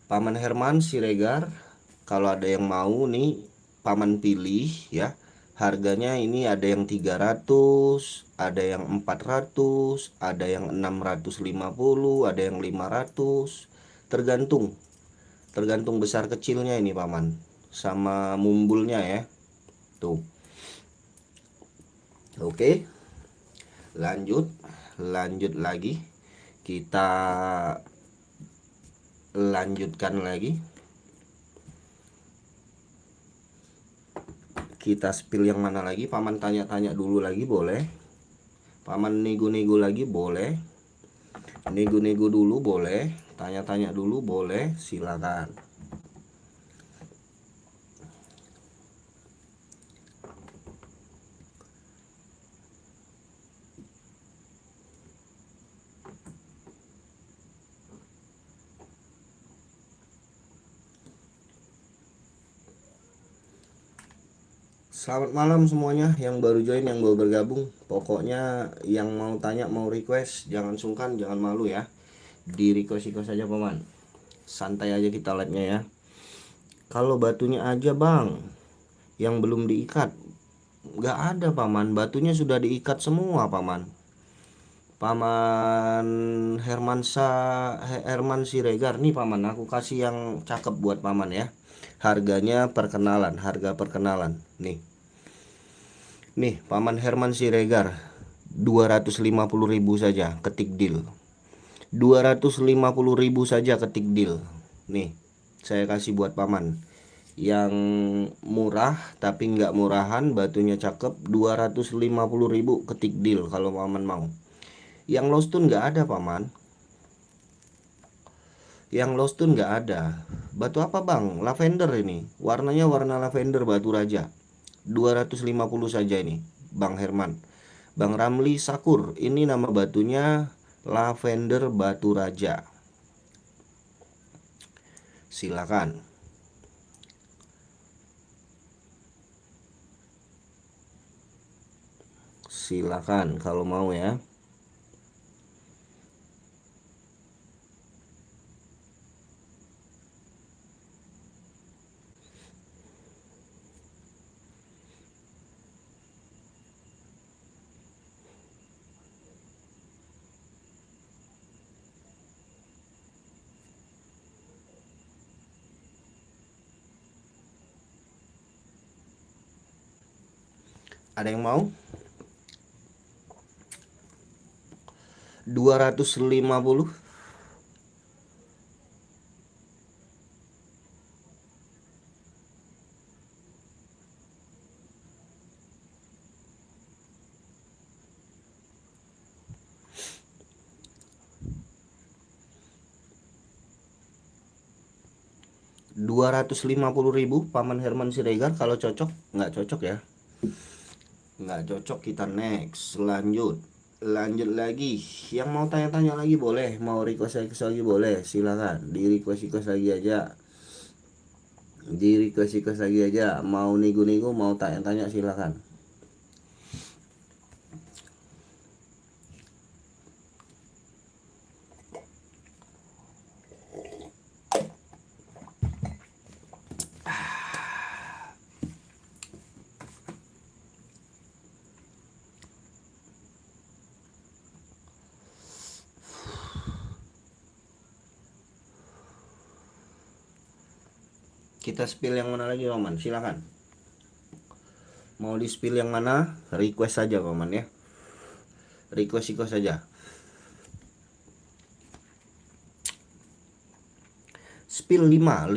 Paman Herman Siregar, kalau ada yang mau nih paman pilih ya. Harganya ini ada yang 300, ada yang 400, ada yang 650, ada yang 500. Tergantung besar kecilnya ini paman, sama mumbulnya ya. Tuh. Oke, lanjut lagi. Kita lanjutkan lagi. Kita spill yang mana lagi? Paman tanya-tanya dulu lagi boleh. Paman nego-nego lagi boleh. Nego-nego dulu boleh. Tanya-tanya dulu boleh. Silakan. Selamat malam semuanya yang baru join, yang baru bergabung. Pokoknya yang mau tanya, mau request, jangan sungkan, jangan malu ya. Di request aja paman. Santai aja kita live-nya ya. Kalau batunya aja bang yang belum diikat, nggak ada paman. Batunya sudah diikat semua paman. Paman Herman Siregar nih paman, aku kasih yang cakep buat paman ya. Harganya perkenalan, harga perkenalan nih. Nih, Paman Herman Siregar 250.000 saja ketik deal. 250.000 saja ketik deal. Nih, saya kasih buat paman. Yang murah tapi nggak murahan, batunya cakep, 250.000 ketik deal kalau paman mau. Yang lost tune nggak ada paman. Yang lost tune nggak ada. Batu apa bang? Lavender ini. Warnanya warna lavender batu raja. 250 saja ini Bang Herman. Bang Ramli Sakur, ini nama batunya lavender batu raja. Silakan. Silakan kalau mau ya. Ada yang mau? 250. 250.000 Paman Herman Siregar. Kalau cocok, nggak cocok ya. Nggak cocok, kita next. Lanjut lagi. Yang mau tanya-tanya lagi boleh, mau request lagi boleh. Silakan di request lagi aja. Di request lagi aja. Mau nego-nego, mau tanya-tanya silakan. Kita spill yang mana lagi paman? Silakan. Mau di spill yang mana? Request saja paman ya. Request saja. Spill 5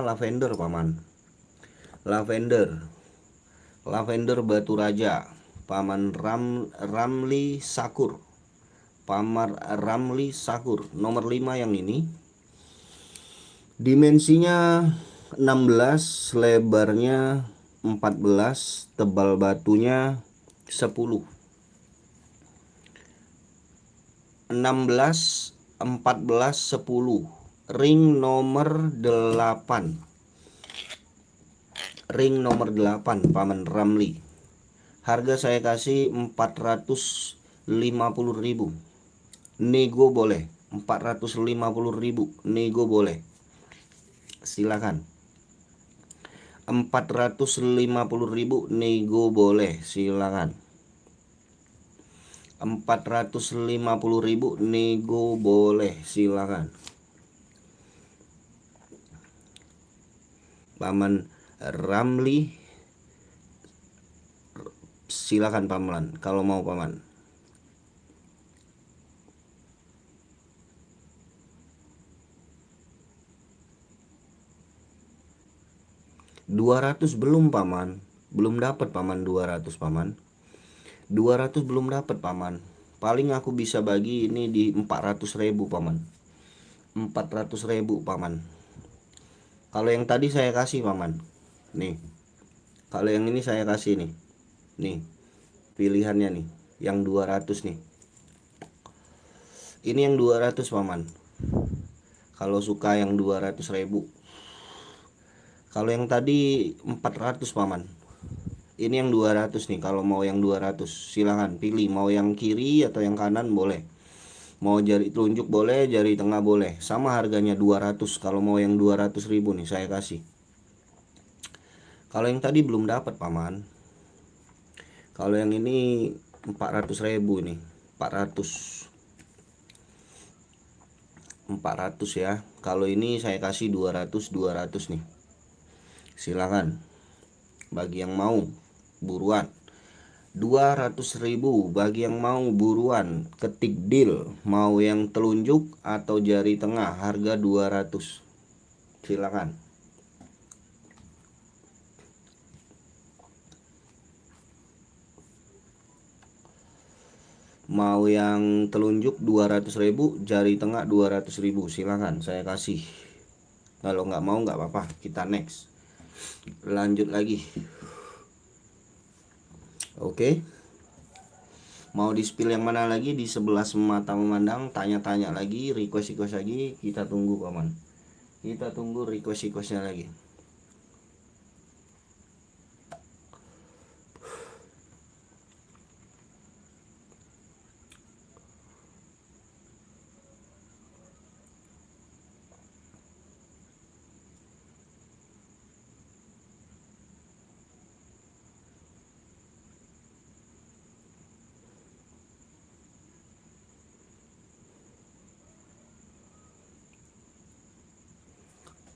lavender paman. Lavender Batu Raja. Paman Ramli Sakur. Ramli Sakur. Nomor 5 yang ini. Dimensinya 16, lebarnya 14, tebal batunya 10. 16, 14, 10. Ring nomor 8. Ring nomor 8 Paman Ramli. Harga saya kasih 450.000. Nego boleh. 450.000 nego boleh. Silakan. 450.000 nego boleh. Silakan. 450.000 nego boleh. Silakan. Paman Ramli, silakan paman kalau mau paman. 200 belum paman. Belum dapat paman 200 paman. 200 belum dapat paman. Paling aku bisa bagi ini di 400.000 paman. 400.000 paman. Kalau yang tadi saya kasih paman. Nih. Kalau yang ini saya kasih nih. Nih. Pilihannya nih. Yang 200 nih. Ini yang 200 paman. Kalau suka yang 200.000. Kalau yang tadi 400 paman. Ini yang 200 nih. Kalau mau yang 200 silahkan pilih. Mau yang kiri atau yang kanan boleh. Mau jari telunjuk boleh, jari tengah boleh. Sama harganya 200. Kalau mau yang 200.000 nih saya kasih. Kalau yang tadi belum dapat paman. Kalau yang ini 400.000 nih. 400 ya. Kalau ini saya kasih 200 nih. Silakan. Bagi yang mau buruan. 200.000 bagi yang mau buruan, ketik deal. Mau yang telunjuk atau jari tengah, harga 200. Silakan. Mau yang telunjuk 200.000, jari tengah 200.000. Silakan saya kasih. Kalau nggak mau nggak apa-apa, kita next. Lanjut lagi. Oke. Mau di spill yang mana lagi? Di sebelah mata memandang. Tanya-tanya lagi, request lagi. Kita tunggu paman. Kita tunggu requestnya lagi.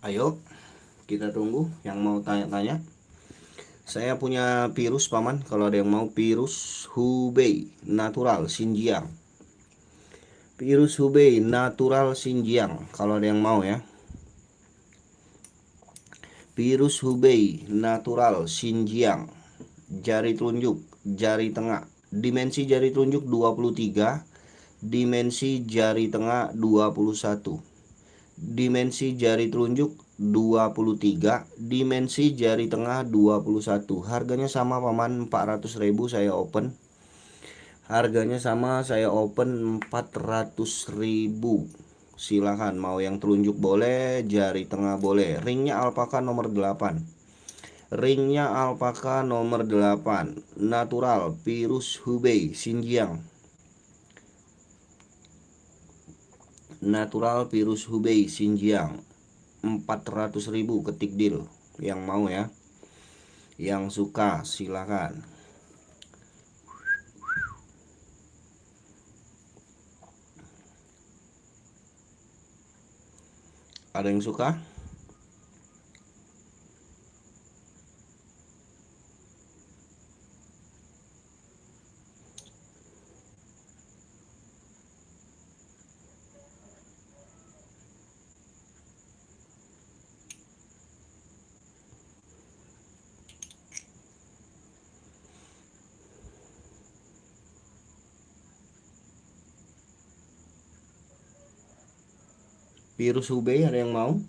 Ayo kita tunggu yang mau tanya-tanya. Saya punya virus paman. Kalau ada yang mau virus Hubei natural Xinjiang. Virus Hubei natural Xinjiang. Kalau ada yang mau ya. Virus Hubei natural Xinjiang. Jari telunjuk, jari tengah. Dimensi jari telunjuk 23. Dimensi jari tengah 21. Dimensi jari telunjuk 23, dimensi jari tengah 21. Harganya sama paman, 400.000 saya open. Harganya sama saya open 400.000. Silahkan mau yang telunjuk boleh, jari tengah boleh. Ringnya alpaka nomor 8. Ringnya alpaka nomor 8. Natural virus Hubei Xinjiang. Natural virus Hubei Xinjiang. 400.000 ketik deal. Yang mau ya, yang suka silakan. Ada yang suka? Virus Hubei ada yang mau?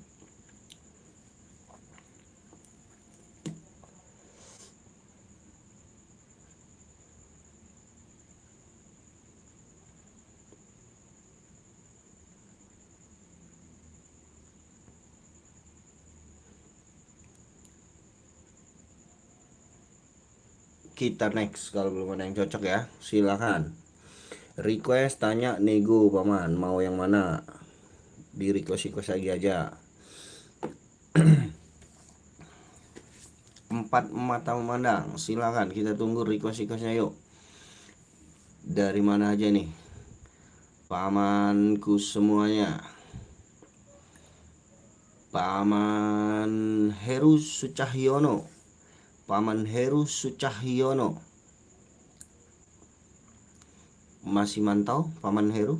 Kita next, kalau belum ada yang cocok ya silakan request, tanya, nego paman, mau yang mana, di request lagi aja. Empat mata memandang, silakan kita tunggu requestnya yuk. Dari mana aja nih pamanku semuanya? Paman Heru Sucahyono, Paman Heru Sucahyono, masih mantau Paman Heru?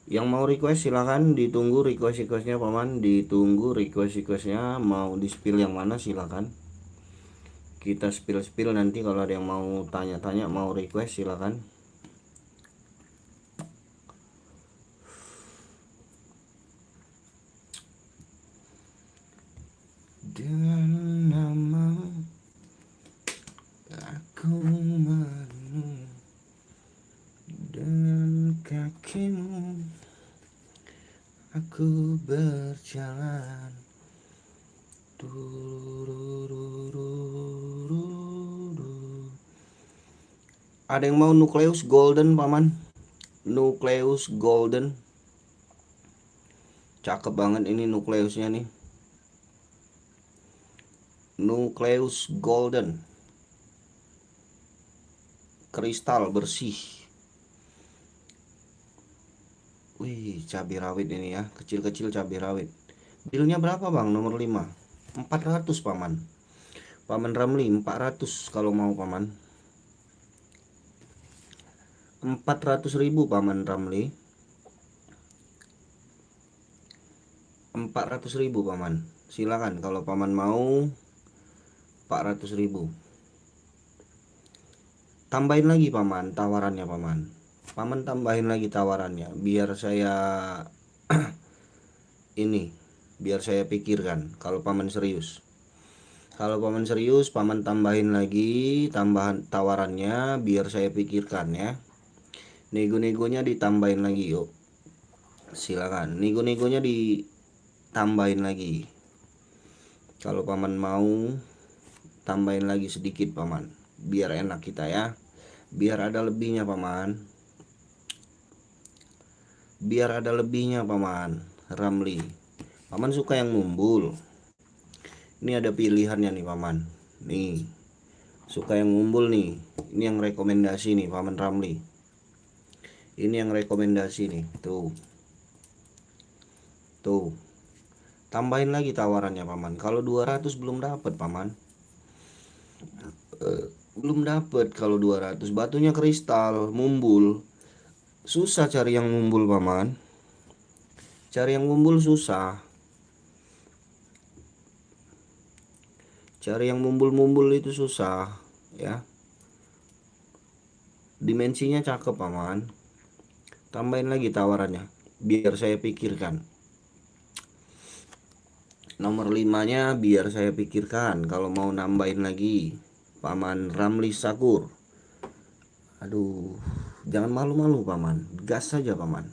Yang mau request silakan, ditunggu requestnya paman, ditunggu requestnya. Mau di spill yang mana silakan, kita spill nanti. Kalau ada yang mau tanya-tanya, mau request silakan. Dengan nama aku manu, dengan kakimu aku berjalan. Ada yang mau Nucleus Golden paman? Nucleus Golden, cakep banget ini Nucleusnya nih. Nucleus Golden, kristal bersih. Wih, cabai rawit ini ya, kecil-kecil cabai rawit. Bilnya berapa bang? Nomor 5 400 paman. Paman Ramli 400 kalau mau paman. 400.000 paman Ramli. 400.000 paman. Silakan kalau paman mau 400.000. Tambahin lagi paman tawarannya paman. Paman tambahin lagi tawarannya biar saya ini, biar saya pikirkan. Kalau paman serius, paman tambahin lagi tambahan tawarannya biar saya pikirkan ya. Nego-negonya ditambahin lagi yuk. Silakan nego-negonya ditambahin lagi. Kalau paman mau tambahin lagi sedikit paman, biar enak kita ya. Biar ada lebihnya paman. Biar ada lebihnya paman Ramli. Paman suka yang mumbul. Ini ada pilihannya nih paman. Nih, suka yang mumbul nih. Ini yang rekomendasi nih paman Ramli. Ini yang rekomendasi nih. Tuh. Tambahin lagi tawarannya paman. Kalau 200 belum dapat paman. Belum dapat kalau 200. Batunya kristal, mumbul. Susah cari yang mumbul paman. Cari yang mumbul susah. Cari yang mumbul-mumbul itu susah ya. Dimensinya cakep paman. Tambahin lagi tawarannya biar saya pikirkan. Nomor 5-nya biar saya pikirkan kalau mau nambahin lagi. Paman Ramli Sakur. Aduh, jangan malu-malu paman. Gas saja paman.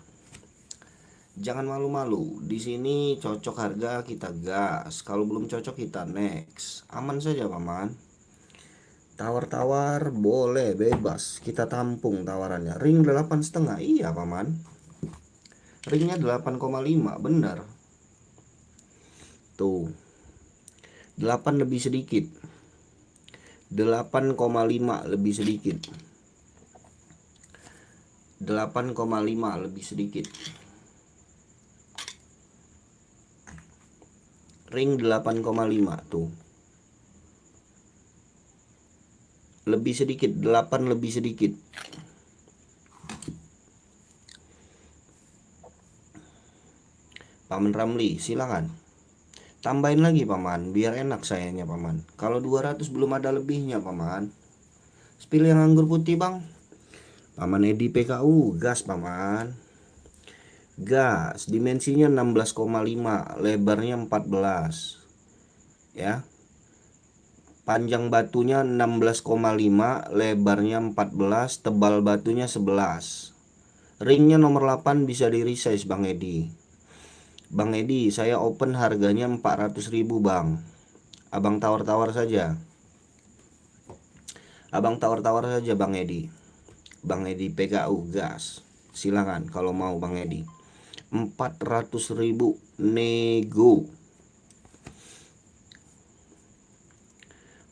Jangan malu-malu. Di sini cocok harga kita gas. Kalau belum cocok kita next. Aman saja paman. Tawar-tawar boleh bebas. Kita tampung tawarannya. Ring 8,5. Iya paman. Ringnya 8,5 benar. Tuh. 8 lebih sedikit. 8,5 lebih sedikit. 8,5 lebih sedikit. Ring 8,5 tuh. Lebih sedikit, 8 lebih sedikit. Paman Ramli, silakan. Tambahin lagi paman, biar enak sayanya paman. Kalau 200 belum ada lebihnya paman. Spill yang anggur putih bang. Paman Edi PKU, gas paman. Gas, dimensinya 16,5, lebarnya 14. Ya. Panjang batunya 16,5, lebarnya 14, tebal batunya 11. Ringnya nomor 8 bisa di resize Bang Edi. Bang Edi, saya open harganya 400.000 bang. Abang tawar-tawar saja. Abang tawar-tawar saja Bang Edi. Bang Edi PKU gas. Silakan kalau mau Bang Edi. 400.000 nego.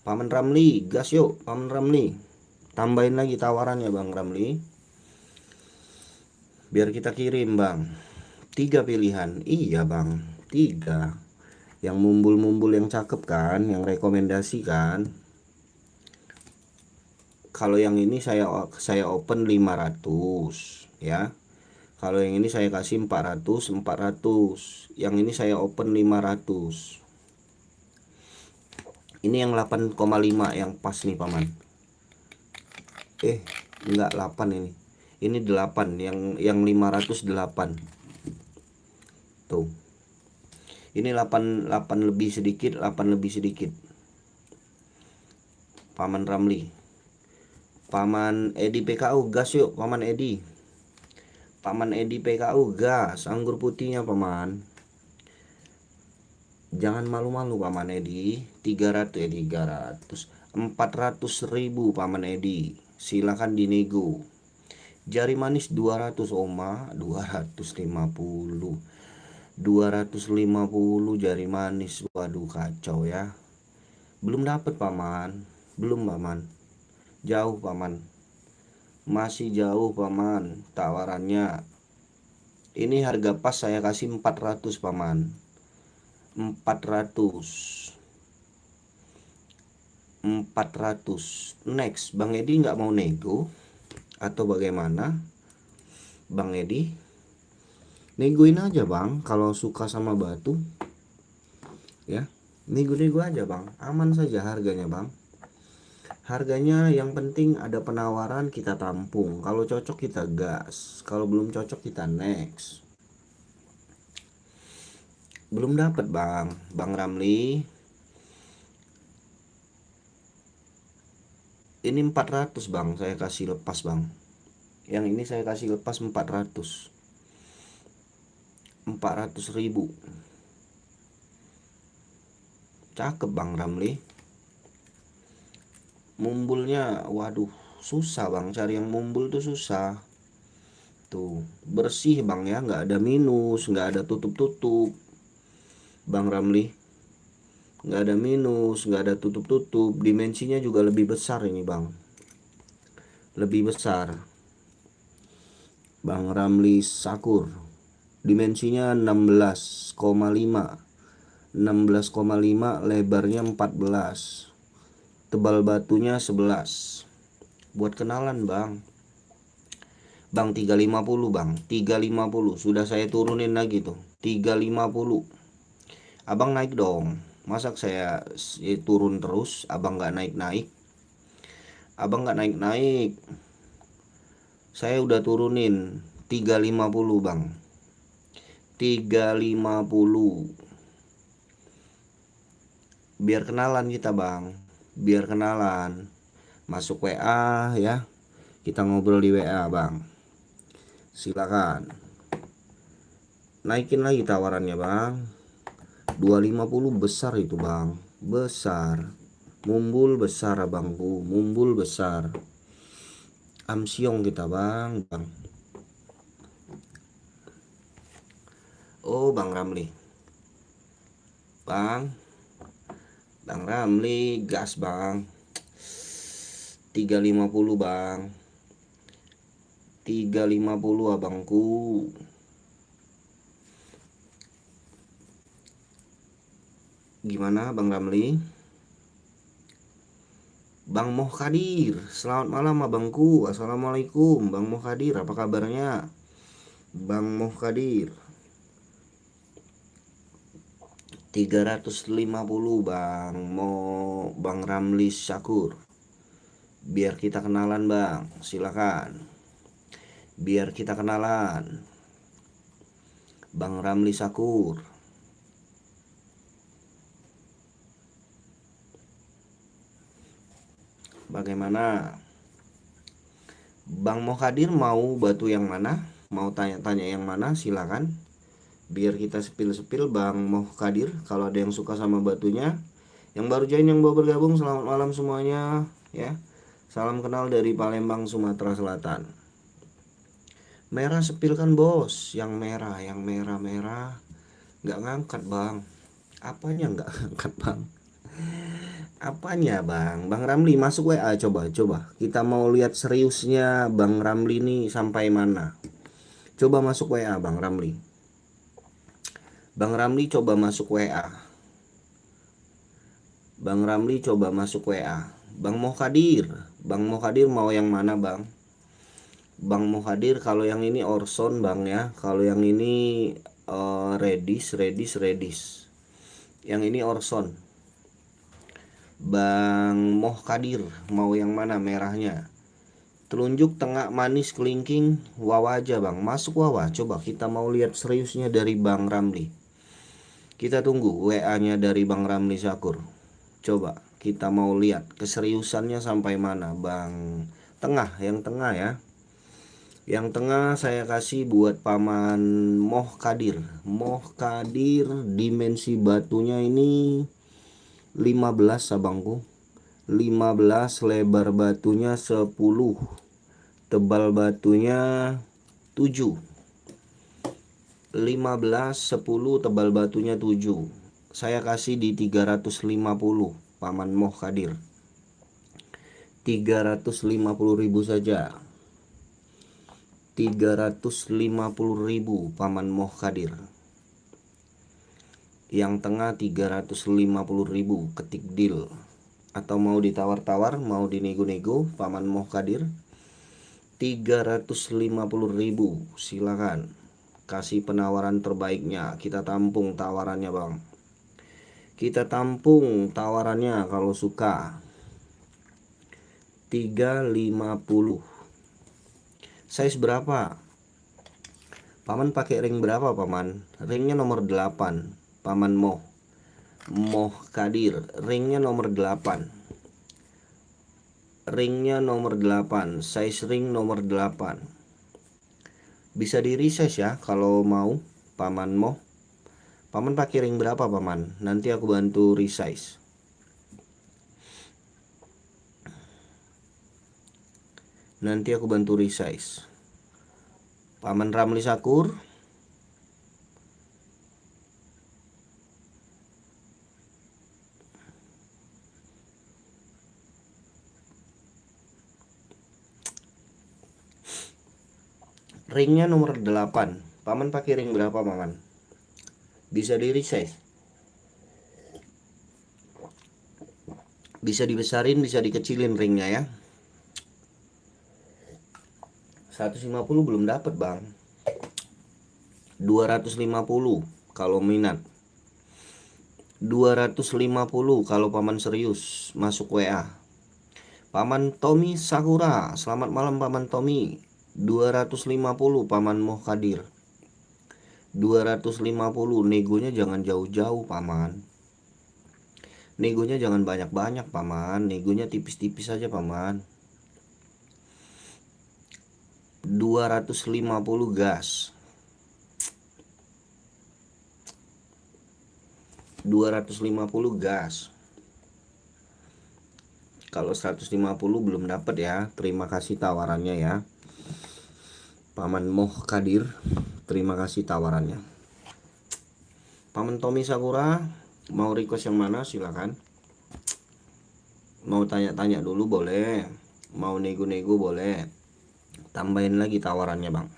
Paman Ramli, gas yuk Paman Ramli. Tambahin lagi tawarannya Bang Ramli. Biar kita kirim bang. 3 pilihan. Iya bang, 3. Yang mumbul-mumbul yang cakep kan, yang rekomendasi kan. Kalau yang ini saya open 500 ya. Kalau yang ini saya kasih 400. Yang ini saya open 500. Ini yang 8,5 yang pas nih paman. Enggak 8 ini. Ini 8, yang 508. Tuh. Ini 8 lebih sedikit, 8 lebih sedikit. Paman Ramli. Paman Edi PKU gas yuk Paman Edi. Paman Edi PKU gas, anggur putihnya paman. Jangan malu-malu Paman Edi. 300. 400.000 Paman Edi. Silakan dinego. Jari manis 200 Oma, 250. 250 jari manis. Waduh kacau ya. Belum dapat paman. Belum paman. Jauh paman. Masih jauh paman tawarannya. Ini harga pas saya kasih 400 paman. 400. Next, Bang Edi nggak mau nego atau bagaimana? Bang Edi negoin aja bang, kalau suka sama batu ya, nego-nego aja bang, aman saja harganya bang. Harganya yang penting ada penawaran, kita tampung. Kalau cocok kita gas, kalau belum cocok kita next. Belum dapat Bang Ramli. Ini 400 bang, saya kasih lepas bang. Yang ini saya kasih lepas 400. 400.000. Cakep Bang Ramli. Mumbulnya waduh susah bang, cari yang mumbul tuh susah. Tuh bersih bang ya, nggak ada minus, nggak ada tutup-tutup Bang Ramli. Nggak ada minus, nggak ada tutup-tutup. Dimensinya juga lebih besar ini bang, lebih besar. Bang Ramli Sakur, dimensinya 16,5. 16,5, lebarnya 14, tebal batunya 11. Buat kenalan bang. Bang 350 bang, 350 sudah saya turunin lagi tuh, 350. Abang naik dong, masa saya turun terus, abang nggak naik-naik. Abang nggak naik-naik, saya udah turunin 350 bang. 350. Biar kenalan kita bang, biar kenalan. Masuk WA ya, kita ngobrol di WA bang. Silakan naikin lagi tawarannya bang. 250 besar itu bang, besar. Mumbul besar abangku, mumbul besar. Amsyong kita bang. Oh Bang Ramli, Bang Ramli gas bang. 350 bang. 350 abangku. Gimana Bang Ramli? Bang Mohkadir, selamat malam abangku. Assalamualaikum Bang Mohkadir, apa kabarnya Bang Mohkadir? 350 Bang Ramli Syakur. Biar kita kenalan Bang, silakan. Biar kita kenalan Bang Ramli Syakur. Bagaimana Bang Mohkadir, mau batu yang mana? Mau tanya-tanya yang mana? Silakan. Biar kita sepil-sepil Bang Mohkadir. Kalau ada yang suka sama batunya. Yang baru join, yang baru bergabung, selamat malam semuanya ya. Salam kenal dari Palembang, Sumatera Selatan. Merah sepilkan bos. Yang merah nggak ngangkat Bang. Apanya nggak ngangkat Bang? Apanya Bang? Bang Ramli masuk WA, coba. Kita mau lihat seriusnya Bang Ramli nih sampai mana. Coba masuk WA Bang Ramli. Bang Ramli coba masuk WA. Bang Ramli coba masuk WA. Bang Mohkadir mau yang mana Bang? Bang Mohkadir, kalau yang ini Orson Bang ya. Kalau yang ini Redis. Yang ini Orson. Bang Mohkadir mau yang mana merahnya? Telunjuk, tengah, manis, kelingking, wawa aja Bang. Masuk wawa. Coba kita mau lihat seriusnya dari Bang Ramli. Kita tunggu WA-nya dari Bang Ramli Syakur. Coba kita mau lihat keseriusannya sampai mana Bang. Yang tengah ya. Yang tengah saya kasih buat Paman Mohkadir. Dimensi batunya ini 15 abangku. 15, lebar batunya 10, tebal batunya 7. 15, 10, tebal batunya 7. Saya kasih di 350 Paman Mohkadir. 350.000 saja. 350.000 Paman Mohkadir. Yang tengah 350.000, ketik deal. Atau mau ditawar-tawar, mau dinego-nego Paman Mohkadir. 350.000, silakan. Kasih penawaran terbaiknya. Kita tampung tawarannya Bang. Kita tampung tawarannya kalau suka. 350. Size berapa? Paman pakai ring berapa Paman? Ringnya nomor 8 Paman Mohkadir. Ringnya nomor 8. Ringnya nomor 8. Size ring nomor 8. Bisa di resize ya kalau mau Paman Paman pakai ring berapa Paman? Nanti aku bantu resize. Paman Ramli Syakur. Ringnya nomor 8. Paman pakai ring berapa Paman? Bisa di resize. Bisa dibesarin, bisa dikecilin ringnya ya. 150 belum dapat Bang. 250 kalau minat. 250 kalau Paman serius, masuk WA. Paman Tommy Sakura, selamat malam Paman Tommy. 250 Paman Mohkadir. 250, negonya jangan jauh-jauh Paman. Negonya jangan banyak-banyak Paman. Negonya tipis-tipis saja Paman. 250 gas. 250 gas. Kalau 150 belum dapat ya. Terima kasih tawarannya ya Paman Mohkadir. Terima kasih tawarannya. Paman Tommy Sakura, mau request yang mana silakan. Mau tanya-tanya dulu boleh. Mau nego-nego boleh. Tambahin lagi tawarannya bang.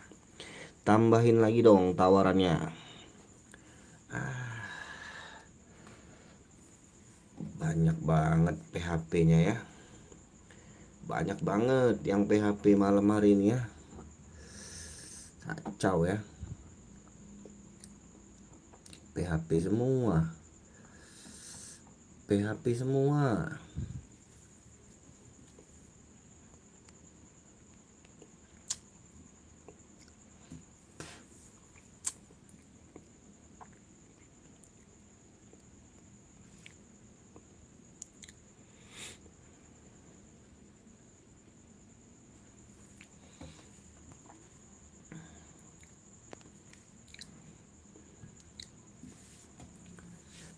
Tambahin lagi dong tawarannya. Banyak banget PHP-nya ya. Banyak banget yang PHP malam hari ini ya. Kacau ya. PHP semua. PHP semua.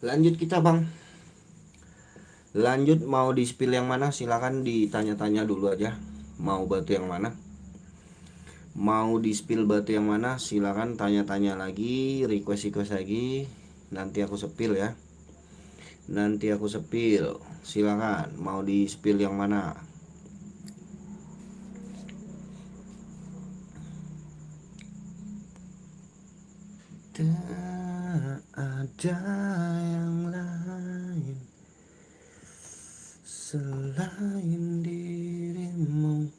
Lanjut kita bang. Lanjut, mau di spill yang mana? Silakan ditanya-tanya dulu aja. Mau batu yang mana? Mau di spill batu yang mana? Silakan tanya-tanya lagi, request lagi. Nanti aku spill ya. Nanti aku spill. Silakan, mau di spill yang mana? Tak ada yang lain selain dirimu.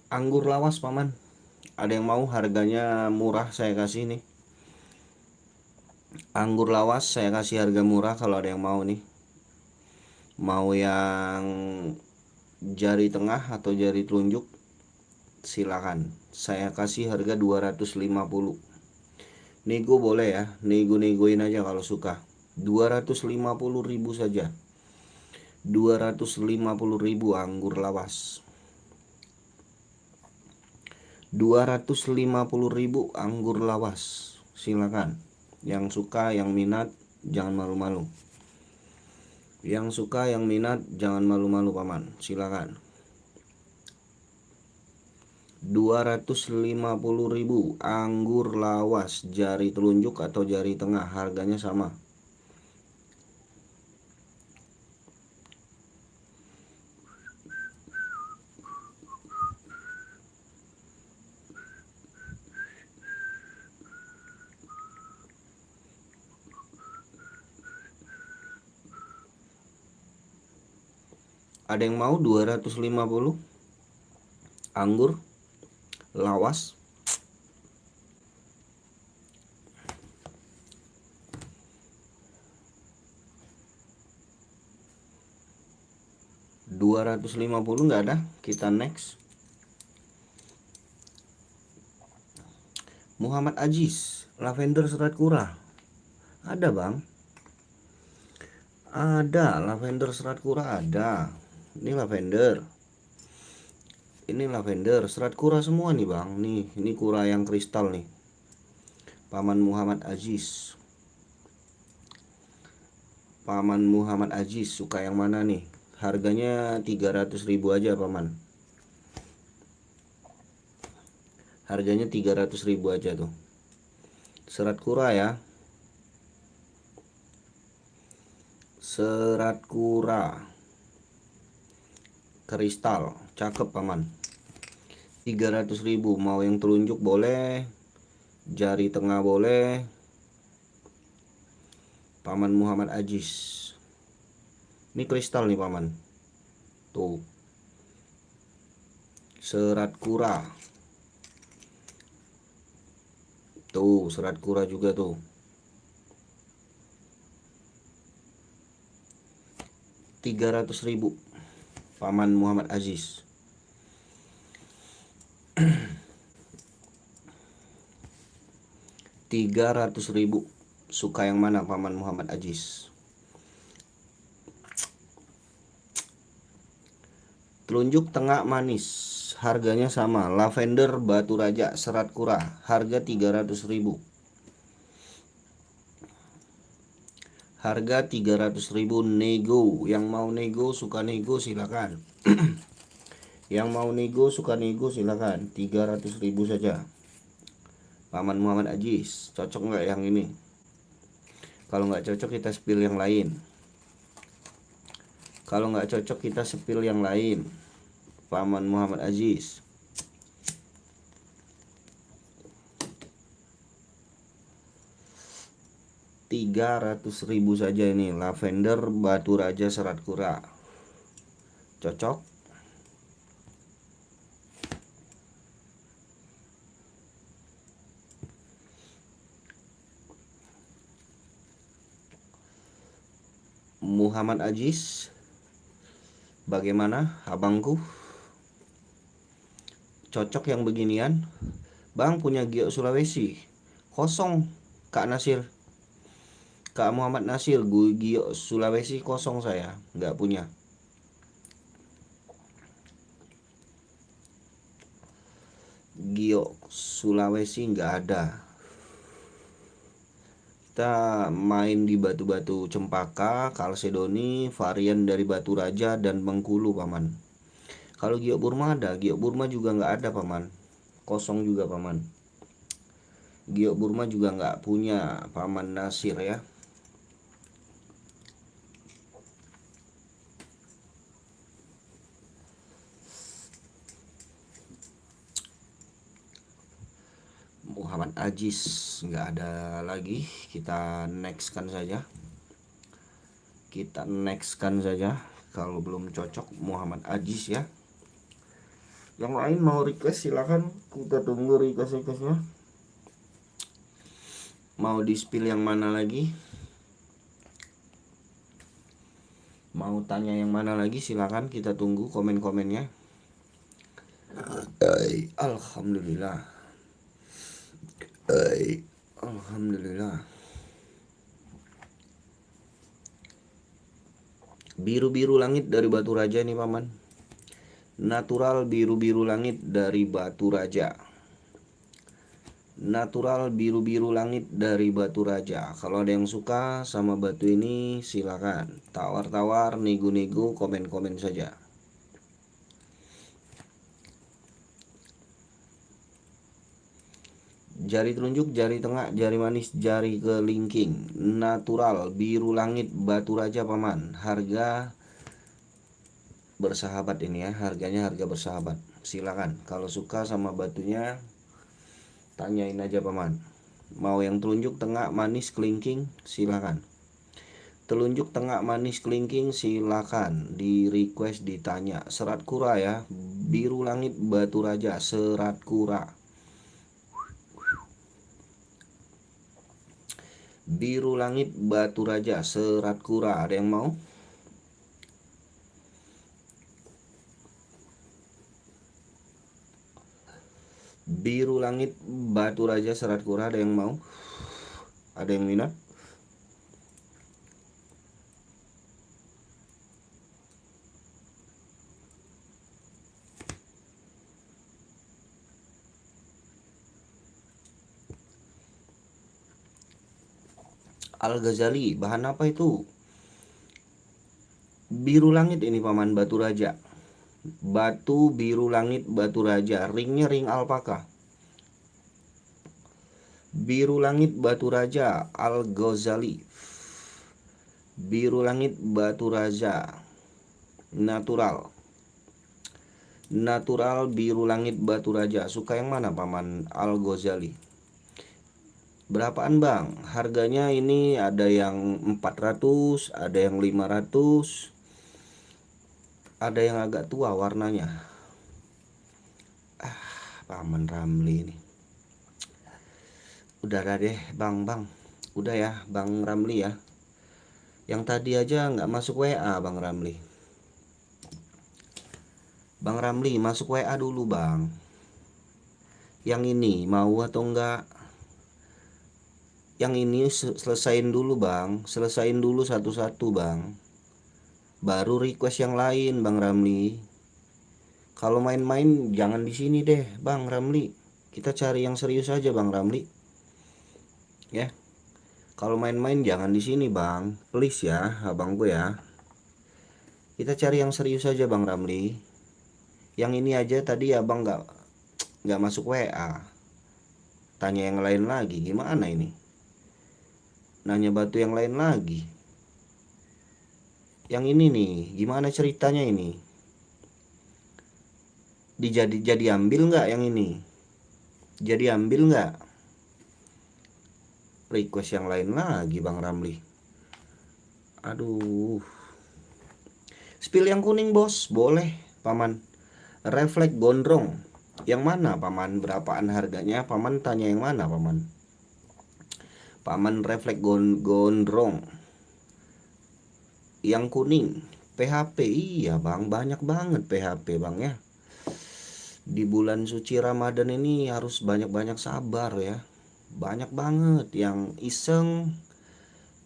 Anggur lawas paman, ada yang mau? Harganya murah, saya kasih nih. Anggur lawas saya kasih harga murah kalau ada yang mau nih. Mau yang jari tengah atau jari telunjuk, silakan. Saya kasih harga 250. Nego boleh ya, nego-negoin aja kalau suka. 250.000 saja. 250.000 anggur lawas. 250.000 anggur lawas. Silakan. Yang suka, yang minat, jangan malu-malu. Yang suka, yang minat, jangan malu-malu paman. Silakan. 250.000 anggur lawas jari telunjuk atau jari tengah, harganya sama. Ada yang mau 250 anggur lawas? $250 nggak ada. Kita next. Muhammad Aziz, lavender serat kura. Ada bang. Ada lavender serat kura, ada. Ini lavender. Ini lavender serat kura semua nih bang. Nih, ini kura yang kristal nih. Paman Muhammad Aziz. Paman Muhammad Aziz suka yang mana nih? Harganya 300.000 aja paman. Harganya 300.000 aja tuh. Serat kura ya. Serat kura kristal, cakep paman. 300.000. Mau yang telunjuk boleh, jari tengah boleh. Paman Muhammad Aziz. Ini kristal nih paman. Tuh. Serat kura. Tuh, serat kura juga tuh. 300.000. Paman Muhammad Aziz. 300.000. Suka yang mana paman Muhammad Aziz? Telunjuk tengah manis, harganya sama. Lavender batu raja serat kura, harga 300.000. Harga 300.000 nego. Yang mau nego suka nego silakan. Yang mau nego suka nego silakan. 300.000 saja. Paman Muhammad Ajis, cocok nggak yang ini? Kalau nggak cocok kita spill yang lain. Kalau nggak cocok kita spill yang lain. Paman Muhammad Aziz. Rp300.000 saja ini. Lavender batu raja serat kura. Cocok? Muhammad Aziz, bagaimana abangku? Cocok yang beginian? Bang punya Gio Sulawesi kosong. Kak Nasir, Kak Muhammad Nasir, Gio Sulawesi kosong, saya nggak punya. Gio Sulawesi nggak ada. Kita main di batu-batu cempaka, kalsedoni, varian dari batu raja dan Bengkulu paman. Kalau Gio Burma ada, Gio Burma juga nggak ada paman, kosong juga paman. Gio Burma juga nggak punya paman Nasir ya. Muhammad Aziz nggak ada lagi. Kita nextkan saja. Kalau belum cocok Muhammad Aziz ya. Yang lain mau request silakan. Kita tunggu requestnya. Mau di spill yang mana lagi? Mau tanya yang mana lagi silakan, kita tunggu komen-komennya. Alhamdulillah. Alhamdulillah. Biru-biru langit dari batu raja nih paman. Natural biru-biru langit dari batu raja. Natural biru-biru langit dari batu raja. Kalau ada yang suka sama batu ini silakan tawar-tawar, nego-nego, komen-komen saja. Jari telunjuk, jari tengah, jari manis, jari kelingking. Natural biru langit batu raja paman. Harga bersahabat ini ya, harganya harga bersahabat. Silakan kalau suka sama batunya tanyain aja paman. Mau yang telunjuk tengah manis kelingking silakan. Telunjuk tengah manis kelingking silakan di request, ditanya. Serat kura ya, biru langit batu raja serat kura. Biru langit batu raja serat kura, ada yang mau? Biru langit batu raja serat kura, ada yang mau? Ada yang minat? Al-Ghazali, bahan apa itu? Biru langit ini paman, batu raja. Batu biru langit batu raja, ringnya ring alpaka. Biru langit batu raja Al-Ghazali. Biru langit batu raja natural. Natural biru langit batu raja. Suka yang mana paman Al-Ghazali? Berapaan bang? Harganya ini ada yang 400, ada yang 500, ada yang agak tua warnanya. Paman Ramli ini. Udah deh bang. Udah ya Bang Ramli ya. Yang tadi aja nggak masuk WA Bang Ramli. Bang Ramli masuk WA dulu bang. Yang ini mau atau enggak? Yang ini selesain dulu bang. Selesain dulu satu-satu bang. Baru request yang lain Bang Ramli. Kalau main-main jangan di sini deh Bang Ramli. Kita cari yang serius aja Bang Ramli. Ya. Kalau main-main jangan di sini bang, please ya abangku ya. Kita cari yang serius aja bang Ramli. Yang ini aja tadi abang nggak masuk WA. Tanya yang lain lagi, gimana ini? Nanya batu yang lain lagi. Yang ini nih, gimana ceritanya ini? Jadi ambil nggak yang ini? Jadi ambil nggak? Request yang lain lagi bang Ramli. Aduh. Spill yang kuning bos, boleh paman. Refleks gondrong. Yang mana paman? Berapaan harganya? Paman tanya yang mana paman? Paman refleks gondrong. Yang kuning. PHP, iya bang, banyak banget PHP bang ya. Di bulan suci Ramadan ini harus banyak-banyak sabar ya. Banyak banget yang iseng,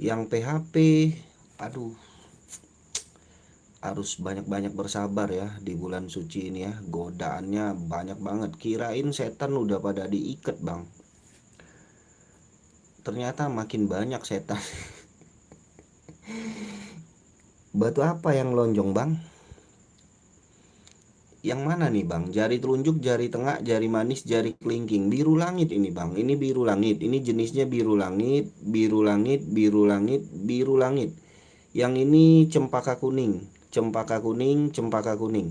yang PHP. Aduh, harus banyak-banyak bersabar ya di bulan suci ini ya. Godaannya banyak banget. Kirain setan udah pada diikat bang, ternyata makin banyak setan. Batu apa yang lonjong bang? Yang mana nih bang? Jari telunjuk, jari tengah, jari manis, jari kelingking. Biru langit ini bang. Ini biru langit. Ini jenisnya biru langit, biru langit, biru langit, biru langit. Yang ini cempaka kuning, cempaka kuning, cempaka kuning.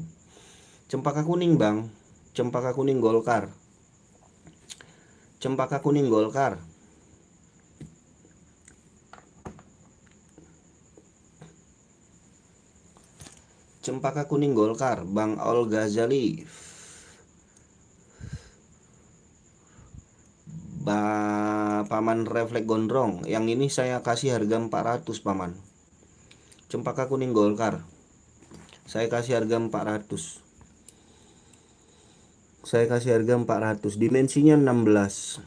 Cempaka kuning bang. Cempaka kuning Golkar. Cempaka kuning Golkar. Cempaka kuning Golkar, Bang Al Ghazali. Paman refleks gondrong. Yang ini saya kasih harga 400 paman. Cempaka kuning Golkar. Saya kasih harga 400. Saya kasih harga 400. Dimensinya 16.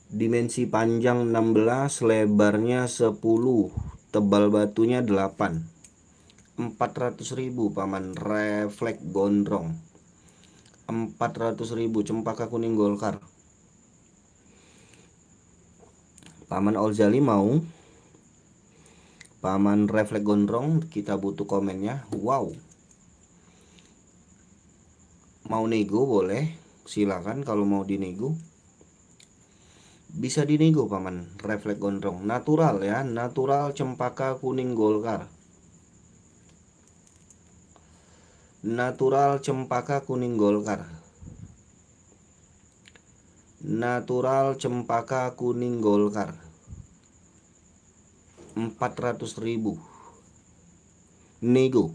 Dimensi panjang 16, lebarnya 10, tebal batunya 8. 400.000 paman refleks gondrong. 400.000 cempaka kuning Golkar. Paman Olzali mau? Paman refleks gondrong, kita butuh komennya. Wow. Mau nego boleh, silakan kalau mau dinego. Bisa dinego paman refleks gondrong. Natural ya, natural cempaka kuning Golkar. Natural cempaka kuning Golkar. Natural cempaka kuning Golkar. 400.000. Nego.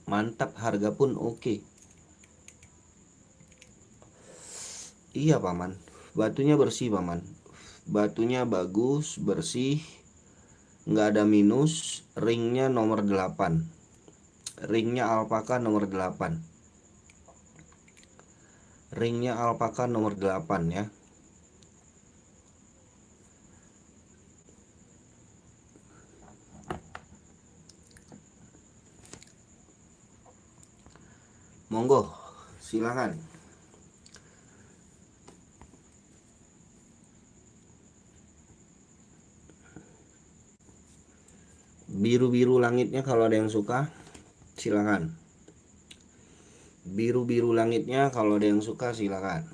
Mantap, harga pun oke. Iya paman, batunya bersih paman. Batunya bagus, bersih, nggak ada minus. Ringnya nomor 8. Ringnya alpaka nomor 8. Ringnya alpaka nomor 8 ya. Monggo, silakan. Biru-biru langitnya kalau ada yang suka, silakan. Biru-biru langitnya kalau ada yang suka, silakan.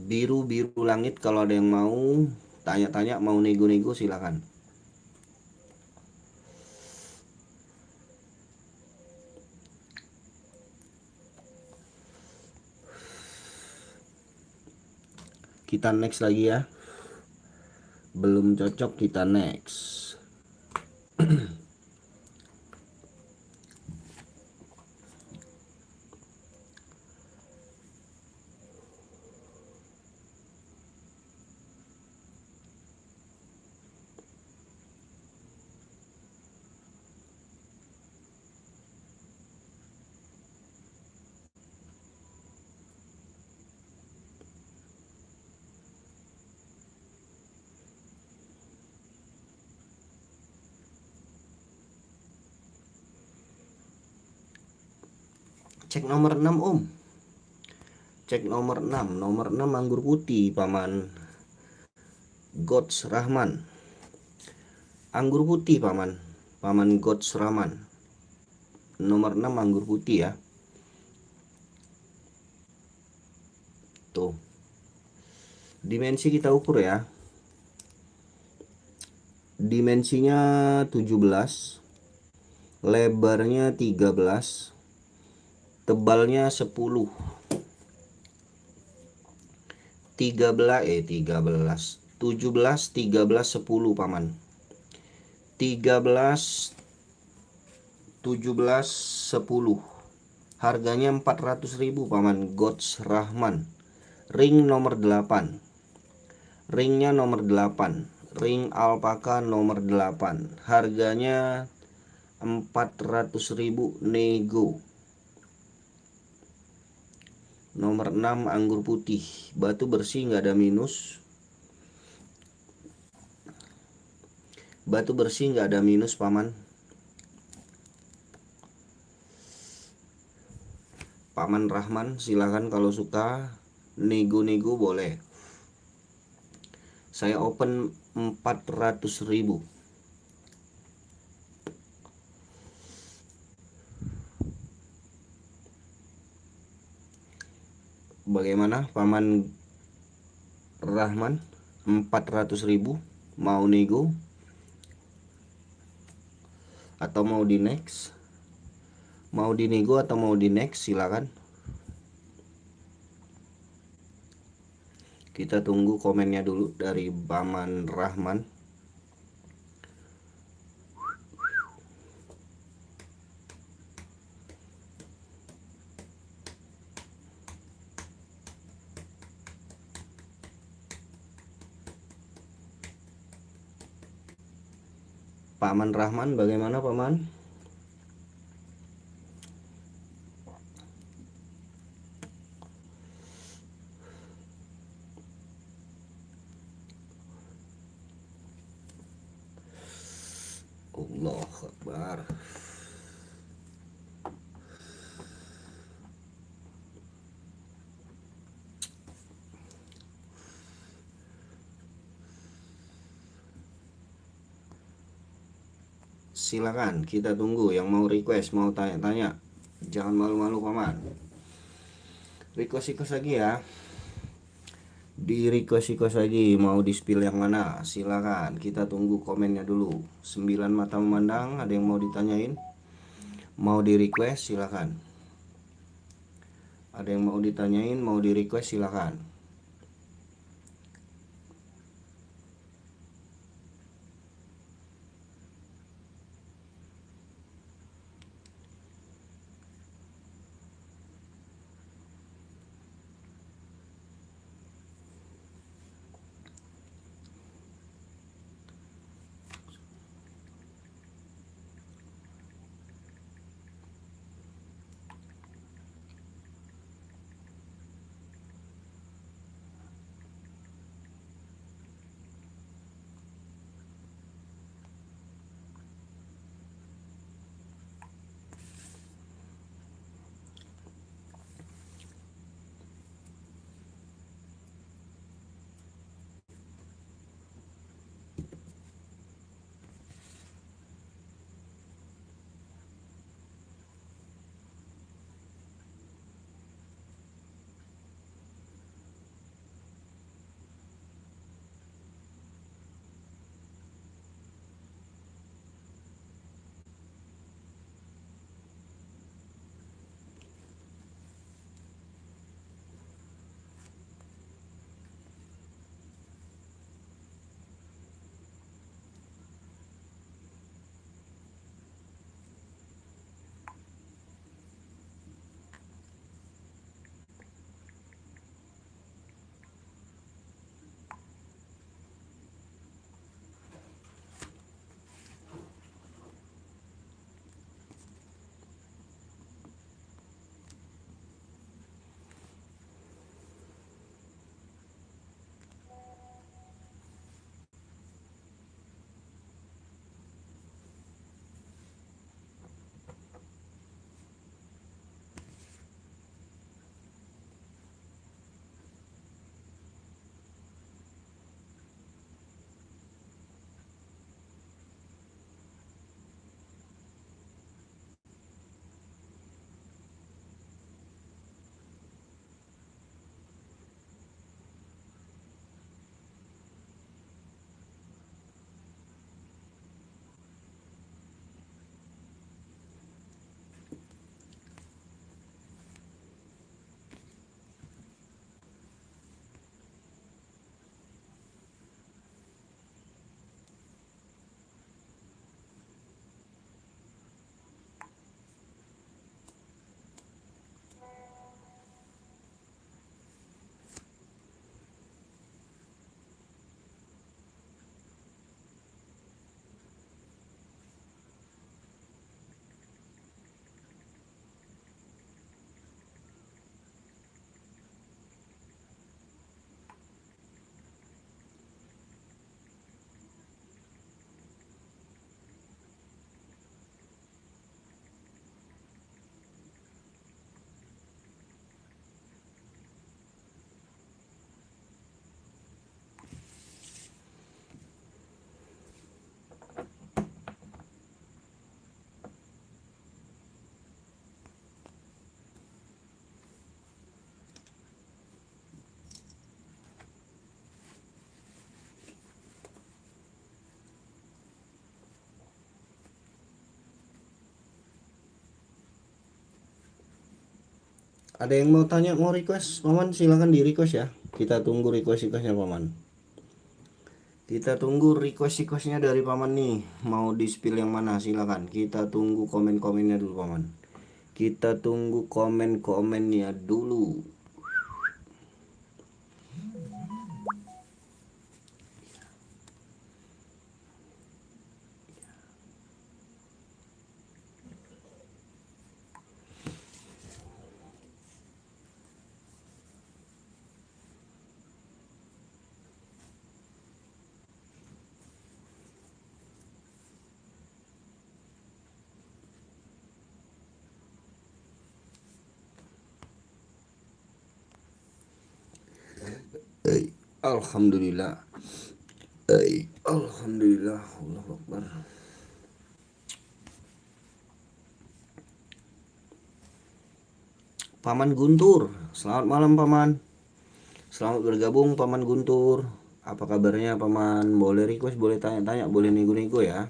Biru-biru langit kalau ada yang mau tanya-tanya, mau nego-nego, silakan. Kita next lagi ya. Belum cocok, kita next. Cek nomor 6 Om. Cek nomor 6. Nomor 6 anggur putih Paman Gods Rahman. Anggur putih Paman. Paman Gods Rahman. Nomor 6 anggur putih ya. Tuh. Dimensi kita ukur ya. Dimensinya 17. Lebarnya 13. Tebalnya 10. 17 13 10 Paman. 13 17 10. Harganya 400.000 Paman Gods Rahman. Ring nomor 8. Ringnya nomor 8. Ring alpaka nomor 8. Harganya 400.000 nego. Nomor 6 anggur putih. Batu bersih nggak ada minus. Batu bersih nggak ada minus Paman. Paman Rahman silahkan kalau suka nego-nego boleh. Saya open 400.000. Bagaimana Paman Rahman? 400.000 mau nego atau mau di next? Mau di nego atau mau di next silakan. Kita tunggu komennya dulu dari Paman Rahman. Paman Rahman bagaimana Paman? Allahu Akbar. Silakan kita tunggu yang mau request, mau tanya-tanya. Jangan malu-malu Paman. Request lagi ya. Di request lagi mau di spill yang mana? Silakan kita tunggu komennya dulu. 9 mata memandang, ada yang mau ditanyain? Mau di request silakan. Ada yang mau ditanyain, mau di request silakan. Ada yang mau tanya, mau request, paman silakan di request ya. Kita tunggu requestnya paman. Kita tunggu requestnya dari paman nih. Mau di spill yang mana silakan. Kita tunggu komen-komennya dulu paman. Kita tunggu komen-komennya dulu. Alhamdulillah. Alhamdulillah. Allahu Akbar. Paman Guntur, selamat malam paman. Selamat bergabung paman Guntur. Apa kabarnya paman? Boleh request, boleh tanya-tanya, boleh nego-nego ya.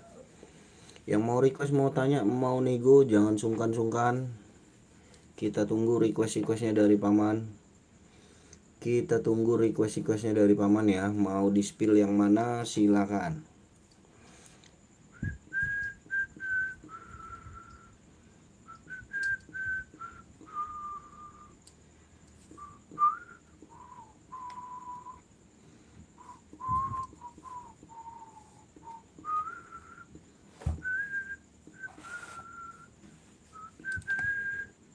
Yang mau request, mau tanya, mau nego, jangan sungkan-sungkan. Kita tunggu requestnya dari paman. Kita tunggu requestnya dari paman ya. Mau di spill yang mana silakan.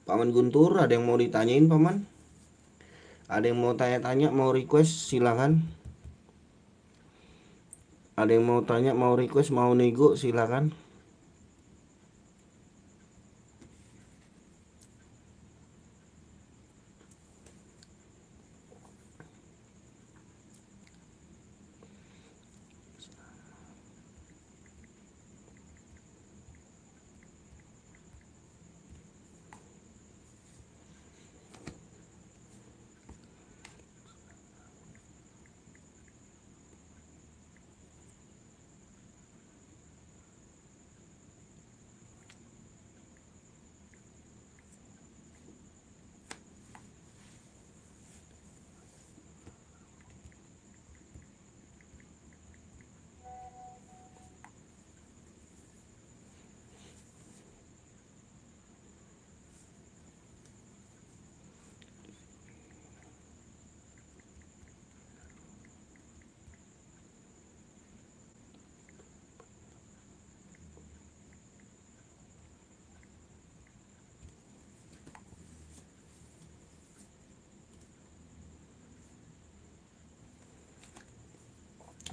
Paman Guntur, ada yang mau ditanyain paman? Ada yang mau tanya-tanya, mau request silakan. Ada yang mau tanya, mau request, mau nego silakan.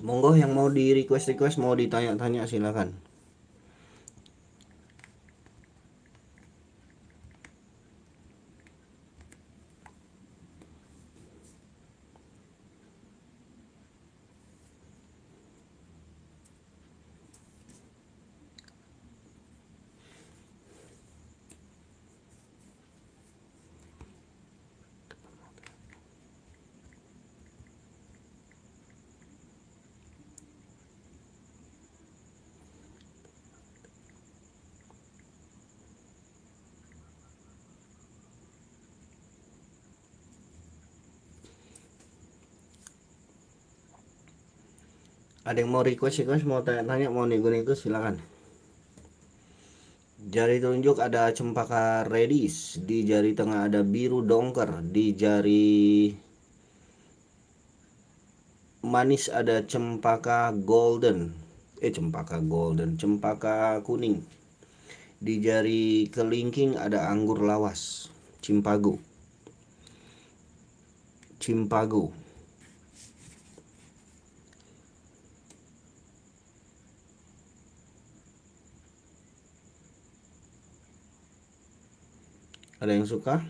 Monggo yang mau di request, mau ditanya-tanya silakan. Ada yang mau request, mau tanya-tanya, mau nego-nego silakan. Jari telunjuk ada cempaka redis, di jari tengah ada biru dongker, di jari manis ada cempaka kuning. Di jari kelingking ada anggur lawas, cimpago. Ada yang suka?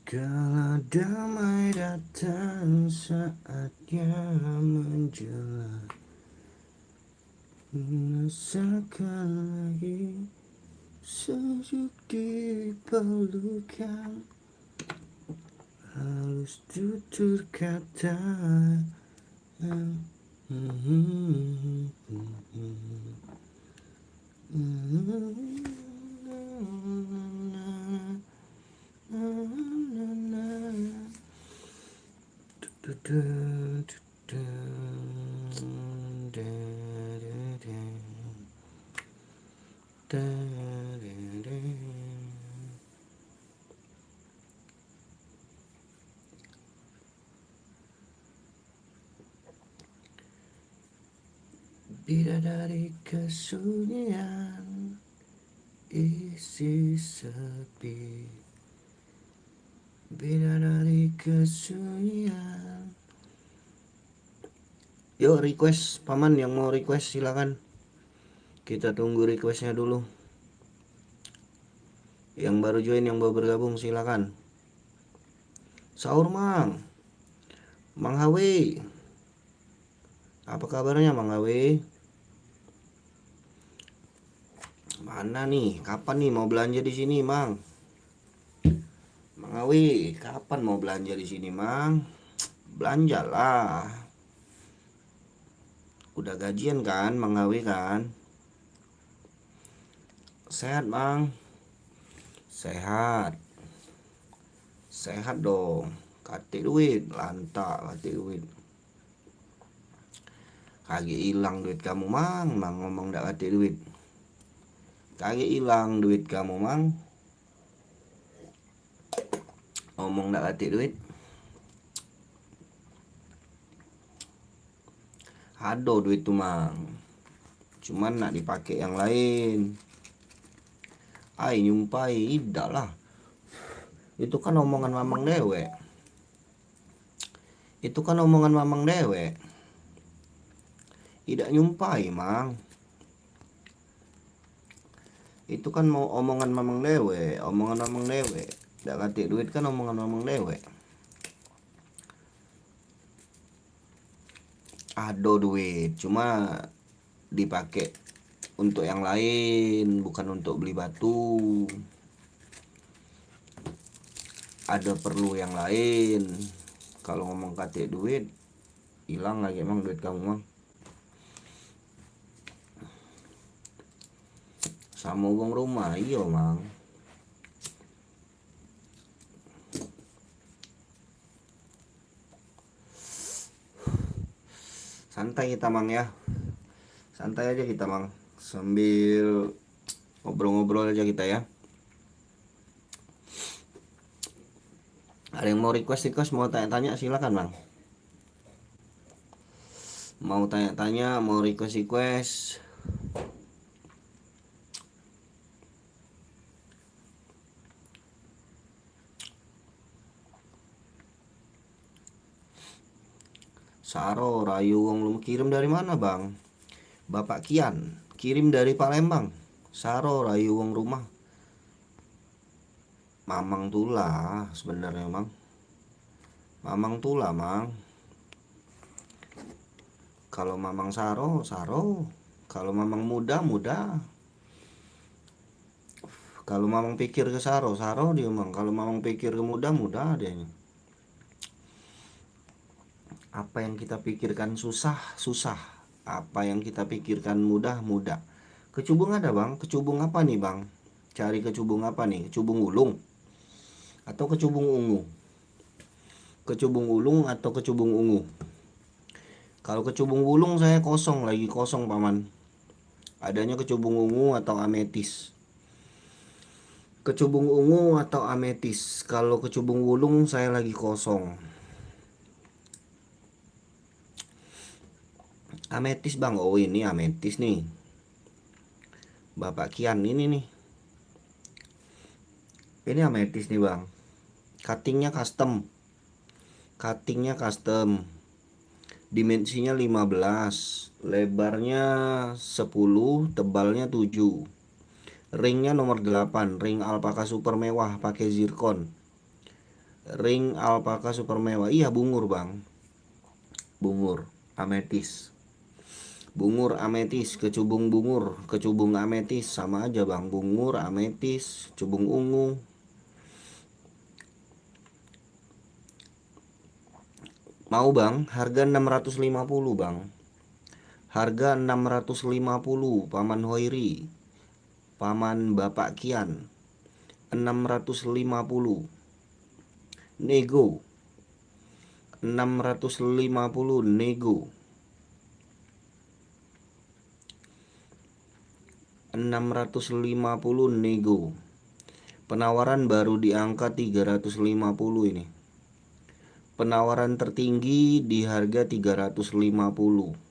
Kala damai datang saatnya menjelang, rasakan lagi sejuk di pelukan, halus tutur kata. Bidadari kesunyian, isi sepi. Bidadari kesunyian. Yuk request, paman yang mau request silakan. Kita tunggu requestnya dulu. Yang baru join, yang baru bergabung silakan. Sahur Mang Hawi, apa kabarnya Mang Hawi? Mana nih? Kapan nih mau belanja di sini, Mang? Mang Hawi, kapan mau belanja di sini, Mang? Belanjalah. Udah gajian kan, Mang Hawi kan? Sehat, Mang? Sehat. Sehat dong. Katik duit, lantak katik duit. Kagak hilang duit kamu, Mang. Mang ngomong dak katik duit. Kagak hilang duit kamu, Mang. Ngomong dak katik duit. Ado duit tuh, Mang. Cuman nak dipakai yang lain. Ai nyumpai idak lah. Itu kan omongan mamang dewe. Itu kan omongan mamang dewe. Tidak nyumpai, Mang. Itu kan mau omongan mamang dewe, omongan mamang dewe. Dak katik duit kan omongan mamang dewe. Ado duit, cuma dipakai untuk yang lain, bukan untuk beli batu. Ada perlu yang lain. Kalau ngomong katik duit, hilang lagi emang duit kamu, Mang. Sama uang rumah, iya, Mang. Santai kita, Mang ya. Santai aja kita, Mang. Sambil ngobrol-ngobrol aja kita ya. Ada yang mau request, mau tanya-tanya silakan, Bang. Mau tanya-tanya, mau request. Saro, Rayu wong lu kirim dari mana, Bang? Bapak Kian, kirim dari Palembang. Saro, Rayu wong rumah. Mamang Tula sebenarnya, Bang. Mamang Tula, Mang. Kalau Mamang Saro. Kalau Mamang muda. Kalau Mamang pikir ke Saro dia, Mang. Kalau Mamang pikir ke muda dia. Apa yang kita pikirkan susah. Apa yang kita pikirkan mudah. Kecubung ada, Bang? Kecubung apa nih, Bang? Cari kecubung apa nih? Kecubung ulung atau kecubung ungu? Kecubung ulung atau kecubung ungu? Kalau kecubung ulung saya lagi kosong, Paman. Adanya kecubung ungu atau ametis. Kecubung ungu atau ametis. Kalau kecubung ulung saya lagi kosong. Ametis, Bang. Oh, ini ametis nih. Bapak Kian ini nih. Ini ametis nih, Bang. Cuttingnya custom. Dimensinya 15, lebarnya 10, tebalnya 7. Ringnya nomor 8, ring alpaka super mewah pakai zircon. Ring alpaka super mewah. Iya, bungur bang. Bungur ametis. Bungur ametis, kecubung ametis sama aja bang. Bungur ametis, cubung ungu. Mau bang, harga 650 bang. Harga 650 Paman Hoiri, Paman Bapak Kian. 650 nego. 650 nego. 650 nego. Penawaran baru di angka 350 ini. Penawaran tertinggi di harga 350.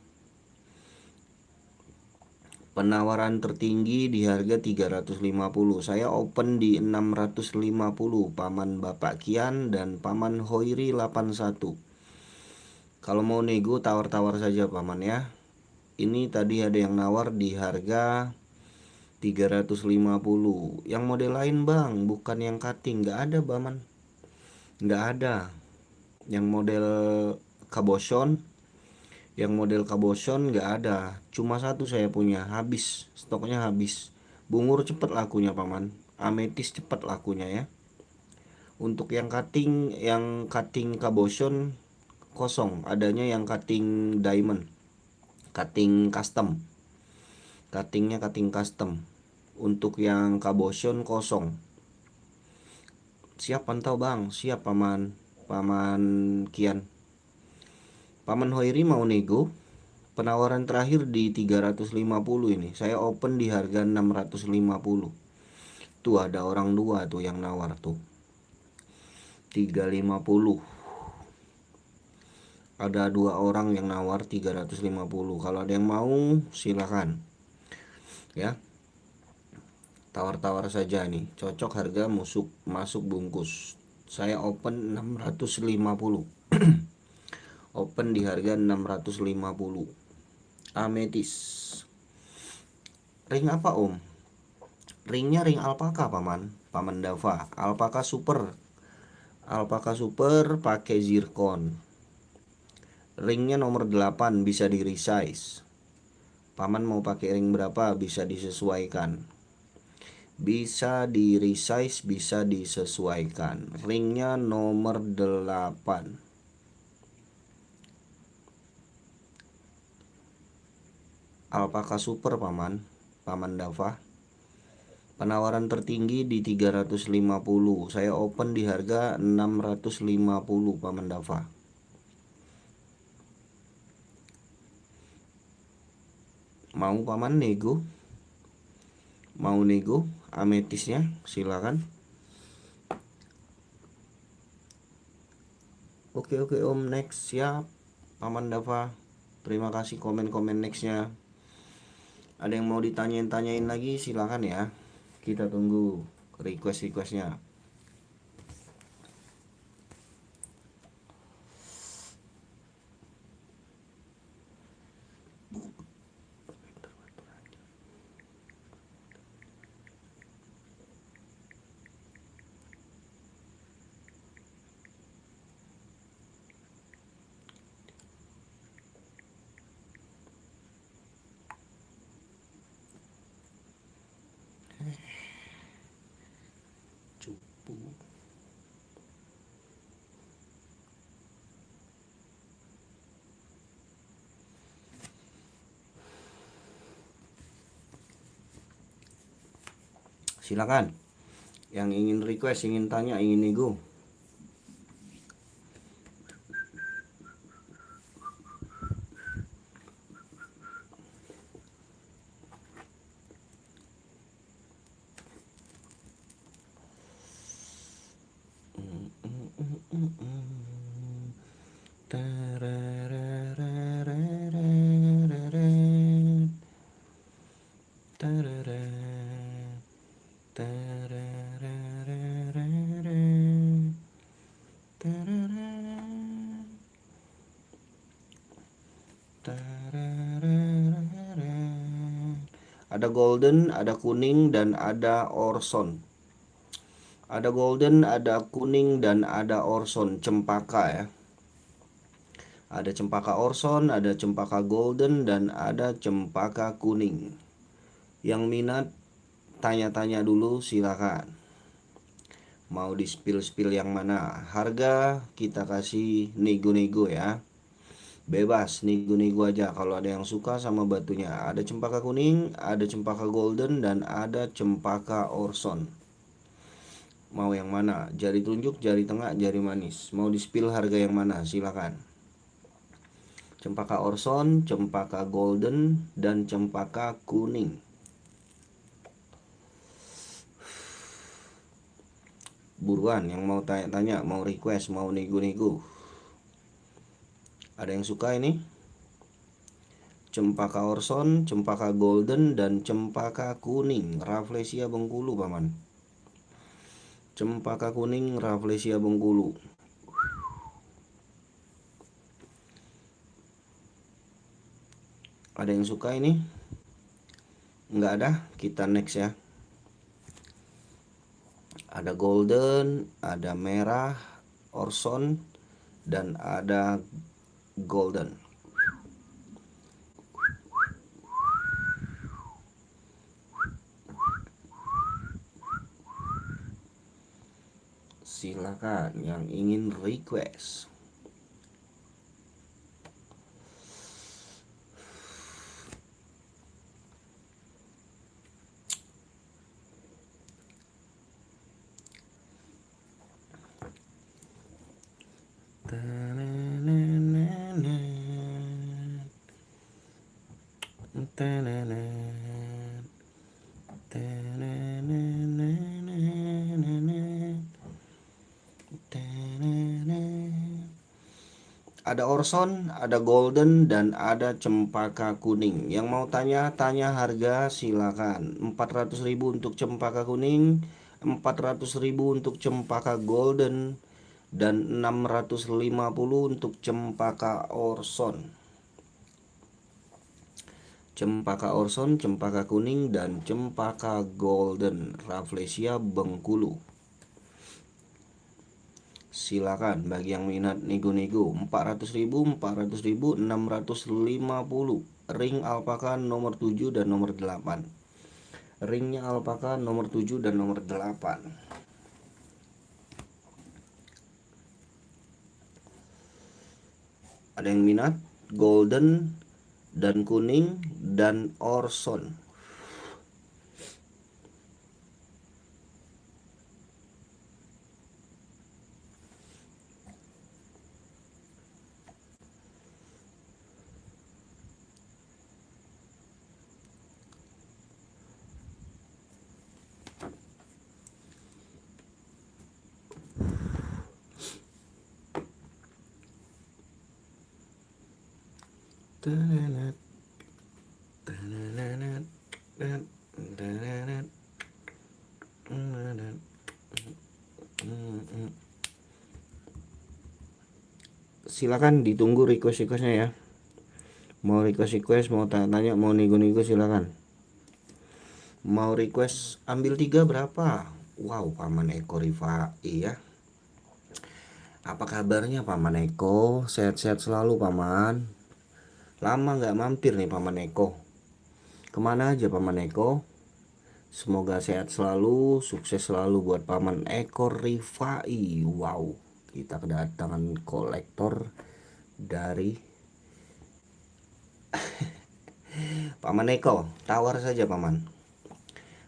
Penawaran tertinggi di harga 350. Saya open di 650 Paman Bapak Kian dan Paman Hoiri 81. Kalau mau nego tawar-tawar saja Paman ya. Ini tadi ada yang nawar di harga 350. Yang model lain bang, bukan yang cutting, nggak ada Paman. Nggak ada. Yang model kaboshon, nggak ada. Cuma satu saya punya, habis, stoknya habis. Bungur cepat lakunya Paman. Ametis cepat lakunya ya. Untuk yang cutting kaboshon kosong, adanya yang cutting diamond, cutting custom. Cuttingnya cutting custom. Untuk yang kaboshon kosong. Siap pantau bang, siap Paman Kian. Paman Hoiri mau nego. Penawaran terakhir di 350 ini. Saya open di harga 650. Tuh ada orang dua tuh yang nawar tuh. 350. Ada dua orang yang nawar 350. Kalau ada yang mau silakan. Ya. Tawar-tawar saja nih. Cocok harga masuk bungkus. Saya open 650. Open di harga 650. Ametis. Ring apa om? Ringnya ring alpaka Paman Dava. Alpaka super pakai zircon. Ringnya nomor 8, bisa di resize. Paman mau pakai ring berapa bisa disesuaikan. Bisa di resize, bisa disesuaikan. Ringnya nomor 8. Alpaka super Paman Dava. Penawaran tertinggi di 350. Saya open di harga 650 Paman Dava. Mau Paman nego? Mau nego ametisnya? Silakan. Oke om, next. Siap Paman Dava. Terima kasih komen-komen nextnya. Ada yang mau ditanyain lagi silakan ya. Kita tunggu requestnya. Cupu. Silakan. Yang ingin request, ingin tanya, ingin nego. Ada golden, ada kuning, dan ada orson. Ada golden, ada kuning, dan ada orson, cempaka ya. Ada cempaka orson, ada cempaka golden, dan ada cempaka kuning. Yang minat tanya-tanya dulu silakan. Mau di spill yang mana? Harga kita kasih nego-nego ya. Bebas nego-nego aja kalau ada yang suka sama batunya. Ada cempaka kuning, ada cempaka golden, dan ada cempaka orson. Mau yang mana? Jari tunjuk, jari tengah, jari manis. Mau di spill harga yang mana? Silakan. Cempaka orson, cempaka golden, dan cempaka kuning. Buruan yang mau tanya-tanya, mau request, mau nego-nego. Ada yang suka ini? Cempaka orson, cempaka golden, dan cempaka kuning Rafflesia Bengkulu paman. Cempaka kuning Rafflesia Bengkulu. Ada yang suka ini? Enggak ada, kita next ya. Ada golden, ada merah, orson, dan ada golden. Silakan yang ingin request. Ada orson, ada golden, dan ada cempaka kuning. Yang mau tanya harga silakan. 400.000 untuk cempaka kuning, 400.000 untuk cempaka golden, dan 650 untuk cempaka orson. Cempaka orson, cempaka kuning, dan cempaka golden Rafflesia Bengkulu. Silakan bagi yang minat nego-nego. 400.000, 400.000, 650. Ring alpaka nomor 7 dan nomor 8. Ringnya alpaka nomor 7 dan nomor 8. Ada yang minat golden dan kuning dan orson. Silakan ditunggu request-requestnya ya. Mau request, mau tanya-tanya, mau nego-nego silakan. Mau request ambil 3 berapa? Wow, Paman Eko Rifai ya. Apa kabarnya Paman Eko? Sehat-sehat selalu Paman. Lama nggak mampir nih Paman Eko. Kemana aja Paman Eko? Semoga sehat selalu, sukses selalu buat Paman Eko Rifai. Wow, kita kedatangan kolektor dari Paman Eko. Tawar saja Paman.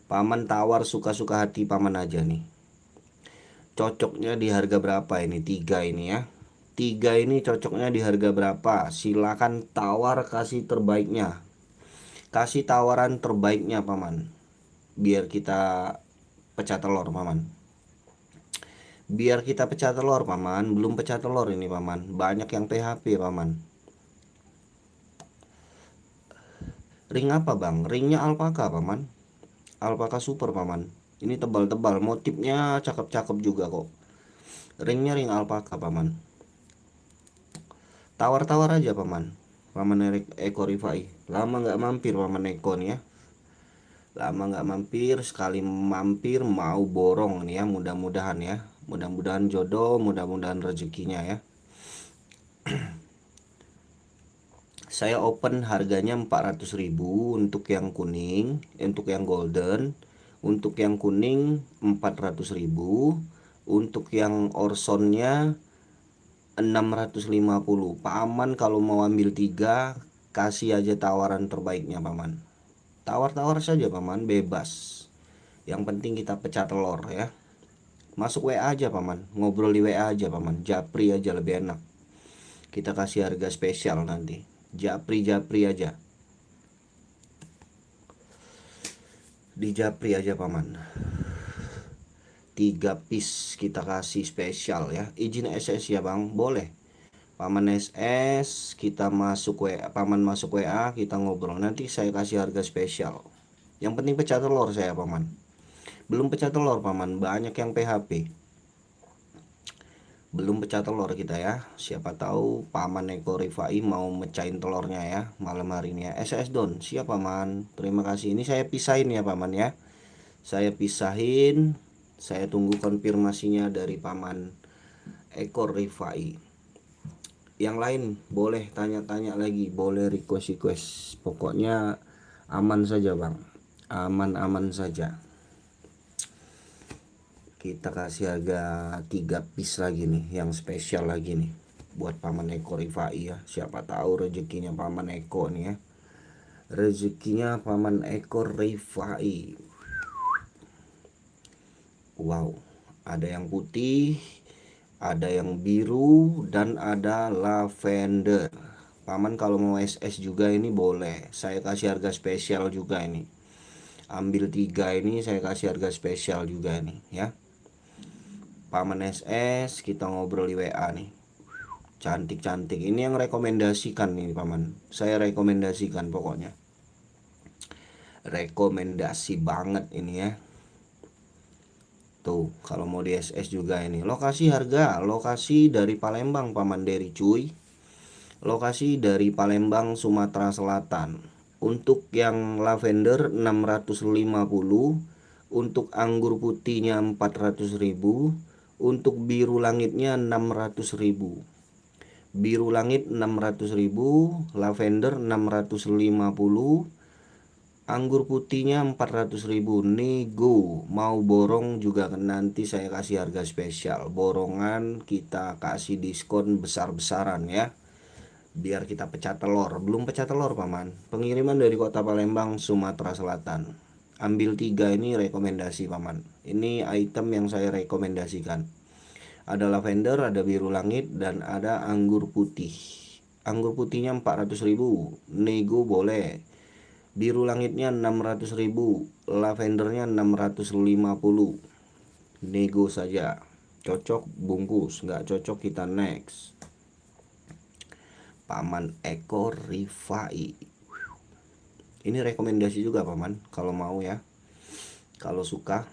Paman tawar suka-suka hati Paman aja nih. Cocoknya di harga berapa ini? 3 ini ya. 3 ini cocoknya di harga berapa? Silakan tawar, kasih terbaiknya. Kasih tawaran terbaiknya Paman. Biar kita pecah telur Paman. Biar kita pecah telur Paman. Belum pecah telur ini Paman. Banyak yang PHP Paman. Ring apa bang? Ringnya alpaka Paman. Alpaka super Paman. Ini tebal-tebal. Motifnya cakep-cakep juga kok. Ringnya ring alpaka Paman. Tawar-tawar aja Paman. Paman Eko Rifai. Lama nggak mampir Paman Eko nih ya. Lama nggak mampir, sekali mampir mau borong nih ya, mudah-mudahan ya. Mudah-mudahan jodoh, mudah-mudahan rezekinya ya. Saya open harganya 400.000 untuk yang kuning, untuk yang golden. Untuk yang kuning 400.000, untuk yang orsonnya 650. Paman kalau mau ambil 3, kasih aja tawaran terbaiknya paman. Tawar-tawar saja paman, bebas. Yang penting kita pecah telur ya. Masuk WA aja paman, ngobrol di WA aja paman, japri aja lebih enak. Kita kasih harga spesial nanti, japri aja, di japri aja paman. 3 piece kita kasih spesial ya. Izin SS ya bang, boleh paman SS, kita masuk WA, paman masuk WA, kita ngobrol, nanti saya kasih harga spesial. Yang penting pecah telur saya paman. Belum pecah telur paman, banyak yang PHP. Belum pecah telur kita ya. Siapa tahu paman Eko Rifai mau mecahin telurnya ya malam hari ini ya. SS Don, siap paman. Terima kasih. Ini saya pisahin ya paman ya. Saya pisahin. Saya tunggu konfirmasinya dari paman Eko Rifai. Yang lain boleh tanya-tanya lagi, boleh request. Pokoknya aman saja bang, aman-aman saja. Kita kasih harga 3 piece lagi nih, yang spesial lagi nih buat paman Eko Rifai ya. Siapa tahu rezekinya paman Eko nih ya. Rezekinya paman Eko Rifai. Wow, ada yang putih, ada yang biru, dan ada lavender. Paman kalau mau SS juga ini boleh, saya kasih harga spesial juga ini. Ambil 3 ini saya kasih harga spesial juga nih ya. Paman SS, kita ngobrol di WA nih. Cantik-cantik. Ini yang rekomendasikan nih paman. Saya rekomendasikan pokoknya. Rekomendasi banget ini ya. Tuh, kalau mau di SS juga ini. Lokasi harga, lokasi dari Palembang paman Dery cuy. Lokasi dari Palembang, Sumatera Selatan. Untuk yang lavender 650, untuk anggur putihnya 400.000, untuk biru langitnya 600.000. Biru langit 600.000, lavender 650, anggur putihnya 400.000. Nego mau borong juga nanti saya kasih harga spesial. Borongan kita kasih diskon besar-besaran ya, biar kita pecah telur. Belum pecah telur paman, pengiriman dari kota Palembang, Sumatera Selatan. Ambil 3 ini rekomendasi paman. Ini item yang saya rekomendasikan. Ada lavender, ada biru langit, dan ada anggur putih. Anggur putihnya 400.000, nego boleh. Biru langitnya 600.000, lavendernya 650. Nego saja. Cocok bungkus, nggak cocok kita next. Paman Eko Rifai. Ini rekomendasi juga paman, kalau mau ya, kalau suka.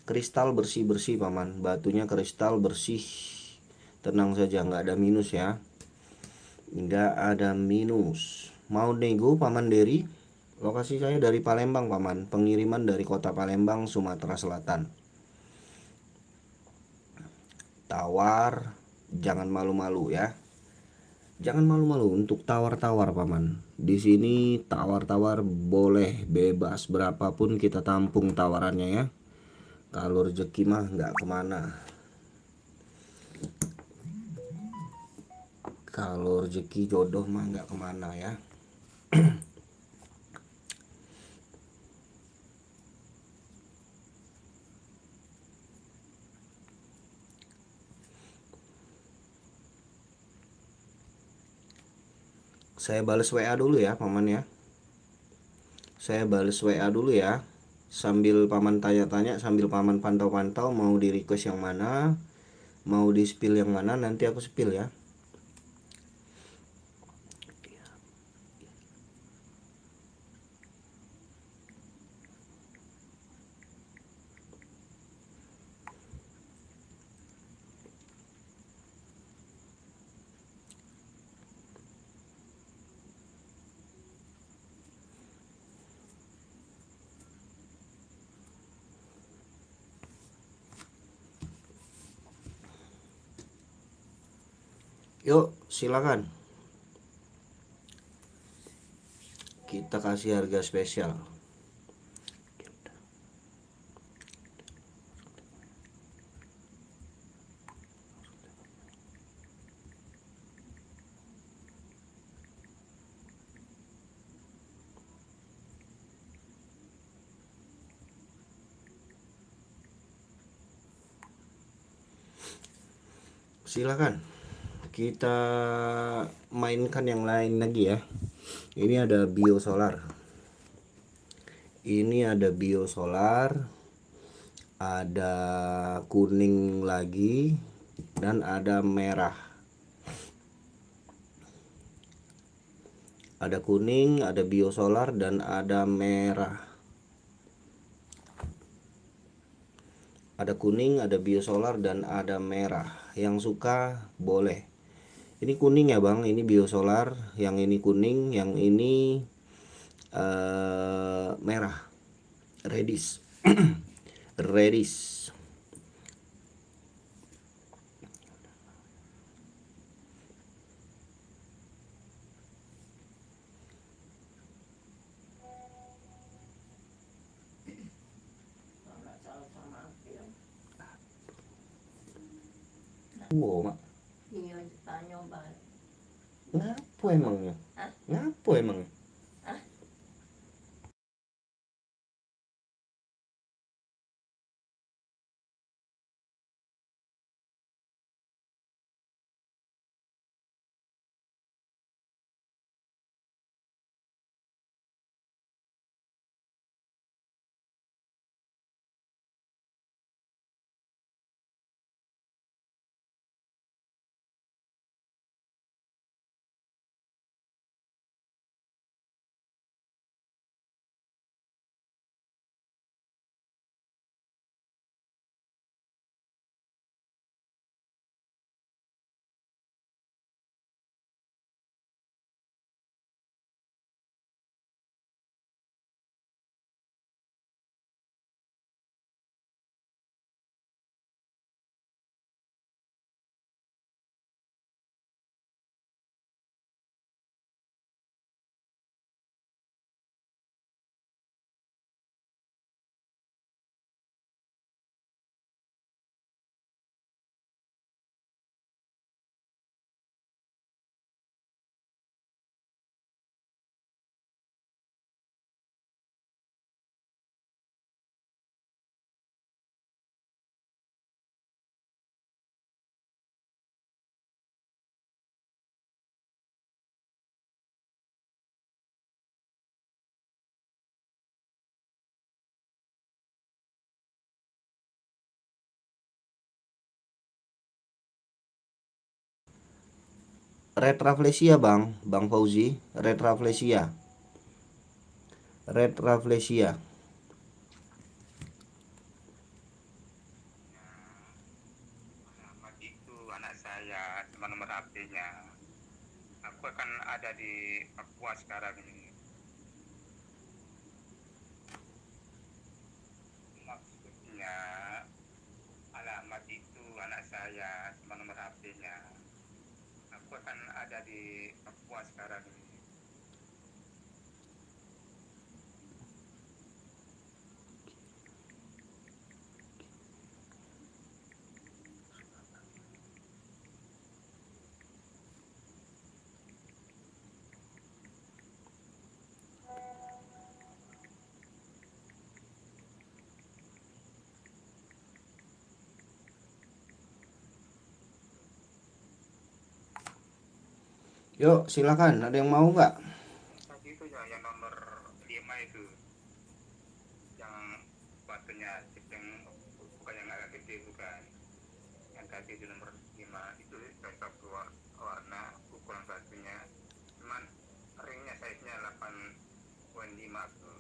Kristal bersih-bersih paman, batunya kristal bersih, tenang saja, nggak ada minus ya, nggak ada minus. Mau nego paman Dery, lokasi saya dari Palembang paman, pengiriman dari kota Palembang, Sumatera Selatan. Tawar, jangan malu-malu ya, jangan malu-malu untuk tawar-tawar paman. Di sini tawar-tawar boleh, bebas, berapapun kita tampung tawarannya ya. Kalau rezeki mah nggak kemana. Kalau rezeki jodoh mah nggak kemana ya. Saya balas WA dulu ya paman ya. Saya balas WA dulu ya. Sambil paman tanya-tanya, sambil paman pantau-pantau mau di request yang mana, mau di spill yang mana, nanti aku spill ya. Yuk, silakan. Kita kasih harga spesial. Silakan. Kita mainkan yang lain lagi ya. Ini ada biosolar. Ini ada biosolar, ada kuning lagi, dan ada merah. Ada kuning, ada biosolar, dan ada merah. Ada kuning, ada biosolar, dan ada merah. Yang suka boleh. Ini kuning ya bang, ini biosolar. Yang ini kuning, yang ini merah. Reddish. Reddish. Wow, mak. Iya, tanya balik. Ngapo emangnya? Ngapo emangnya? Retraflesia bang, Bang Fauzi. Retraflesia. Retraflesia. Ahmad itu anak saya, cuma nomor HP-nya. Aku akan ada di Papua sekarang ini. Maksudnya, alamat itu anak saya, cuma nomor HP-nya. Aku akan ada di Papua sekarang ini. Yuk, silakan. Ada yang mau nggak? Tadi itu ya, yang nomor 5 itu. Yang batunya yang bukan yang agak gede, bukan. Yang tadi di nomor 5 itu cocok keluar warna ukuran batunya. Cuman ringnya size-nya 8,5 tuh.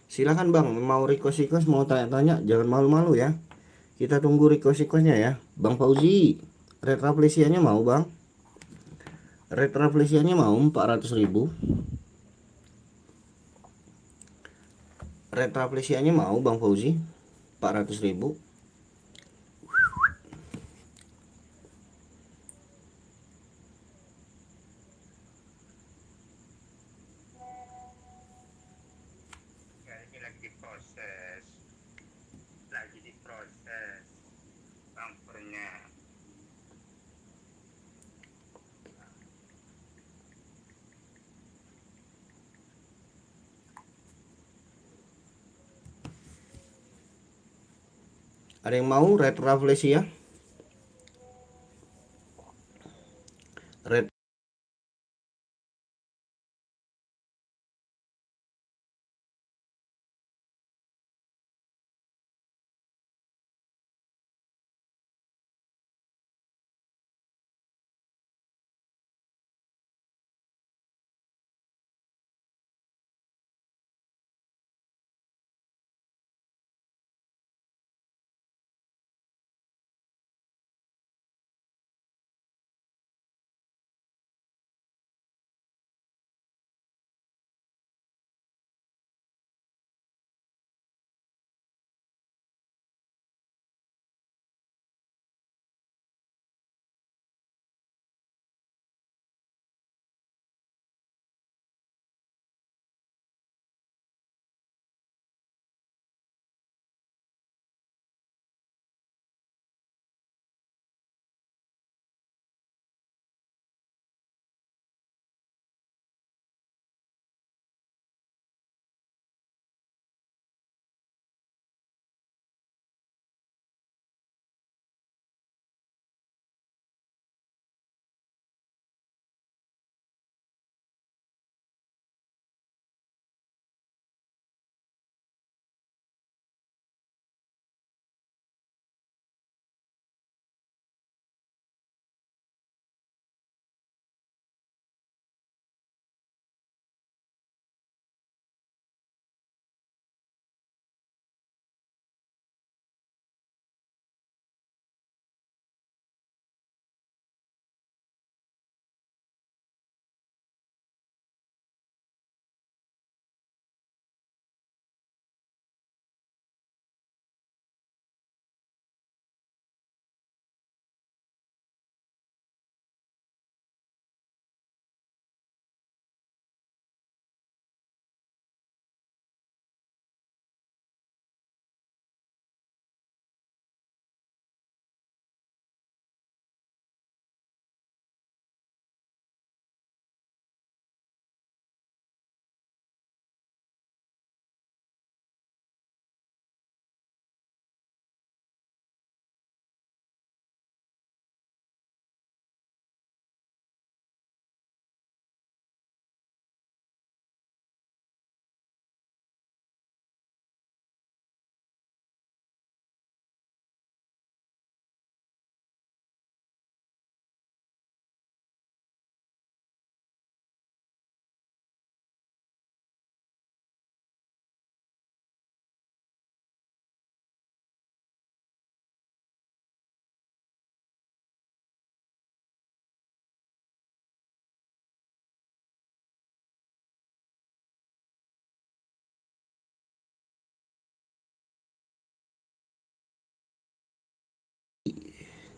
Silakan Bang, mau request mau tanya-tanya jangan malu-malu ya. Kita tunggu request-nya ya. Bang Fauzi, rate Rafflesianya mau Bang? Rate Rafflesianya mau 400.000. Rate Rafflesianya mau Bang Fauzi 400.000. Ya, ini lagi diproses. Lagi diproses. Transfernya. Ada yang mau rate Rafflesia? Rate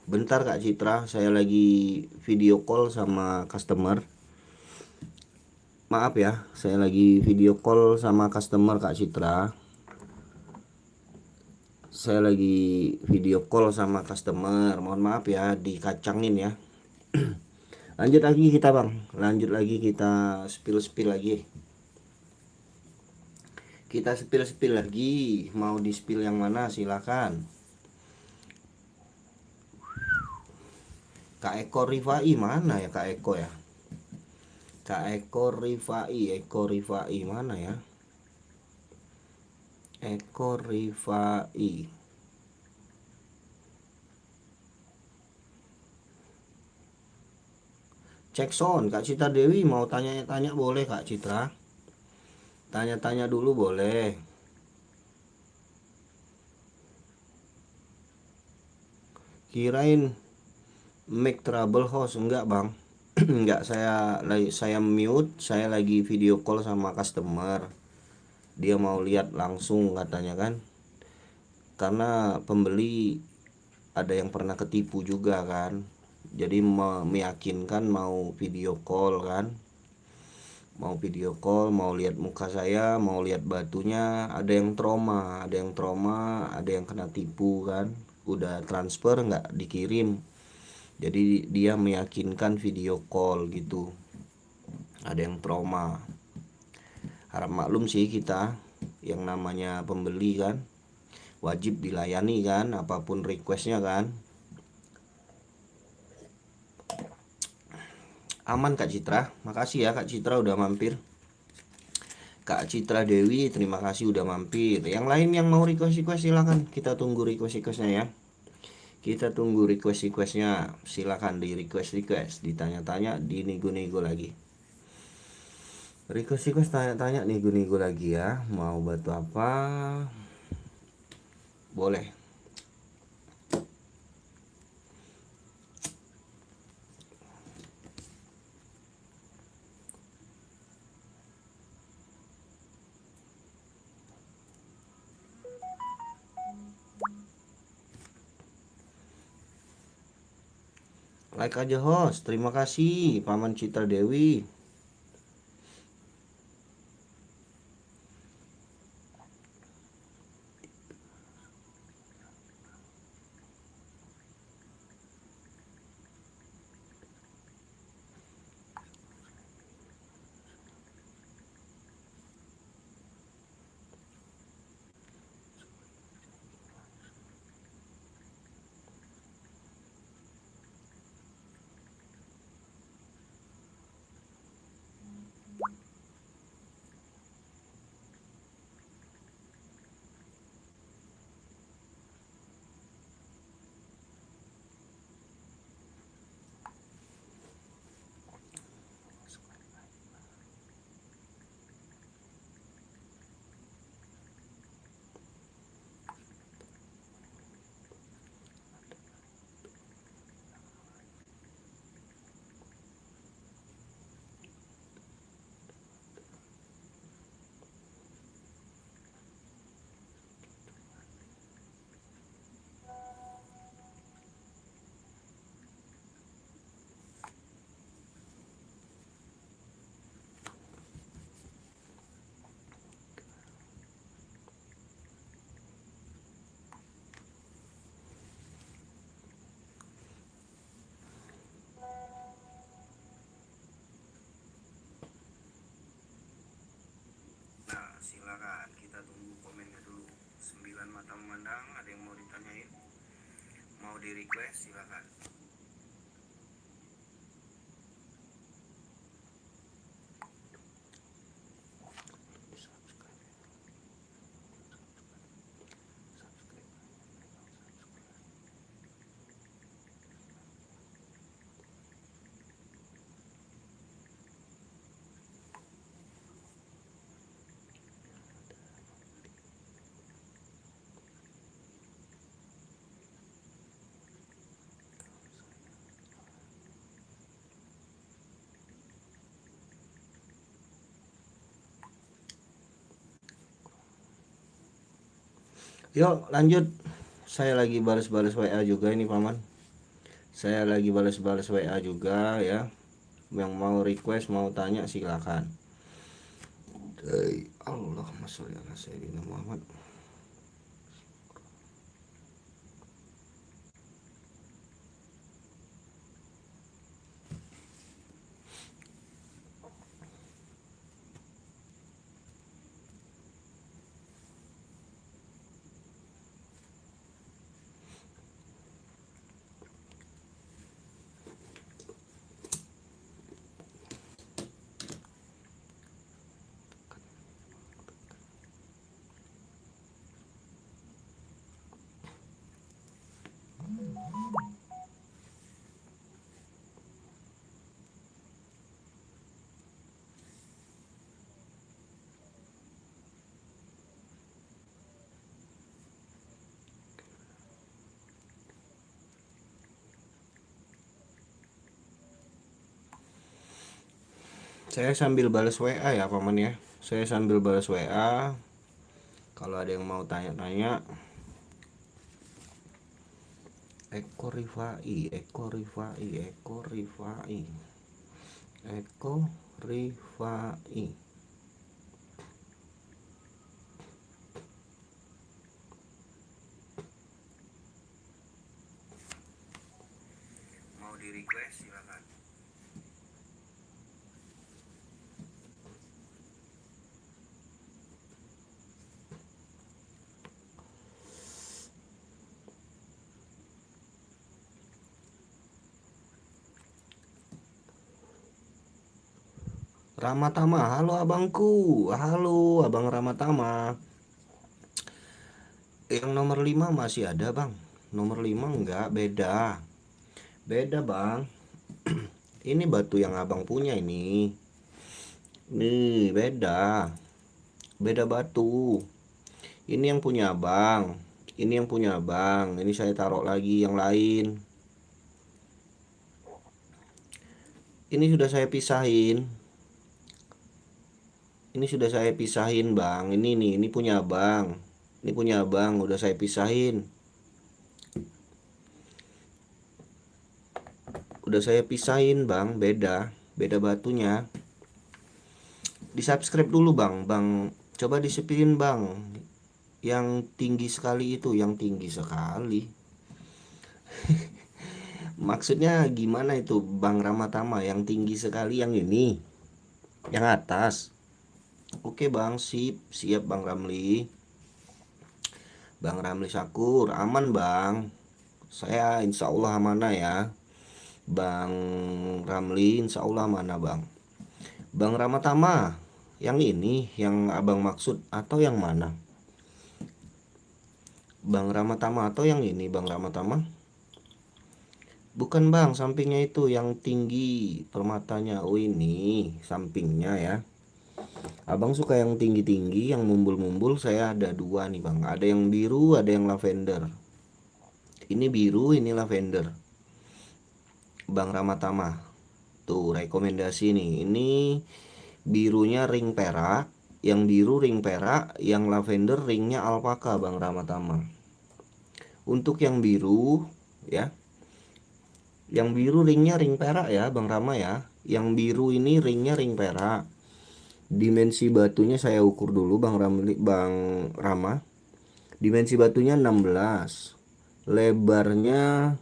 bentar Kak Citra, saya lagi video call sama customer. Maaf ya, saya lagi video call sama customer Kak Citra. Saya lagi video call sama customer. Mohon maaf ya, dikacangin ya. Lanjut lagi kita Bang. Lanjut lagi kita spill lagi. Kita spill lagi. Mau di spill yang mana silakan. Kak Eko Rifai mana ya Kak Eko ya? Kak Eko Rifai mana ya? Eko Rifai. Cek sound Kak Citra Dewi mau tanya-tanya boleh Kak Citra. Tanya-tanya dulu boleh. Kirain make trouble host, enggak bang. Enggak, saya mute, saya lagi video call sama customer. Dia mau lihat langsung katanya kan. Karena pembeli ada yang pernah ketipu juga kan. Jadi meyakinkan mau video call kan. Mau video call, mau lihat muka saya, mau lihat batunya. Ada yang trauma, ada yang kena tipu kan. Udah transfer nggak dikirim. Jadi dia meyakinkan video call gitu. Ada yang trauma. Harap maklum sih kita yang namanya pembeli kan. Wajib dilayani kan, apapun requestnya kan. Aman Kak Citra, makasih ya Kak Citra udah mampir. Kak Citra Dewi, terima kasih udah mampir. Yang lain yang mau request silakan, kita tunggu requestnya ya. Kita tunggu requestnya, silakan di request, ditanya-tanya, dinego-nego lagi. Request tanya-tanya, nego-nego lagi ya. Mau batu apa? Boleh. Like aja host, terima kasih Paman Citra Dewi. Nah, silakan kita tunggu komennya dulu. 9 mata memandang, ada yang mau ditanyain? Mau di request silakan. Yuk lanjut. Saya lagi balas-balas WA juga ini Paman. Saya lagi balas-balas WA juga ya. Yang mau request, mau tanya silakan. Allahumma sholli ala sayyidina Muhammad. Saya sambil balas WA ya paman ya. Saya sambil balas WA. Kalau ada yang mau tanya-tanya. Eko Rifai, Eko Rifai, Eko Rifai, Eko Rifai. Mau di request silakan. Ramatama, halo abangku, halo abang Ramatama. Yang nomor 5 masih ada bang. Nomor 5 enggak, beda. Beda bang. Ini batu yang abang punya ini. Nih beda. Beda batu. Ini yang punya abang. Ini yang punya abang. Ini saya taruh lagi yang lain. Ini sudah saya pisahin. Ini sudah saya pisahin bang. Ini nih, ini punya abang. Ini punya abang, udah saya pisahin. Udah saya pisahin bang, beda. Beda batunya. Di subscribe dulu bang. Bang, coba disepirin bang. Yang tinggi sekali itu, yang tinggi sekali. Maksudnya gimana itu Bang Ramatama? Yang tinggi sekali yang ini, yang atas. Oke bang, siap Bang Ramli. Bang Ramli Sakur, aman bang. Saya insya Allah amanah ya. Bang Ramli insya Allah amanah bang. Bang Ramatama, yang ini yang abang maksud atau yang mana? Bang Ramatama atau yang ini Bang Ramatama? Bukan bang, sampingnya itu yang tinggi permatanya. Oh ini sampingnya ya. Abang suka yang tinggi-tinggi, yang mumbul-mumbul. Saya ada dua nih bang. Ada yang biru, ada yang lavender. Ini biru, ini lavender. Bang Ramatama. Tuh rekomendasi nih. Ini birunya ring perak. Yang biru ring perak. Yang lavender ringnya alpaka Bang Ramatama. Untuk yang biru ya. Yang biru ringnya ring perak ya Bang Rama ya. Yang biru ini ringnya ring perak. Dimensi batunya saya ukur dulu Bang Rama. Dimensi batunya 16. Lebarnya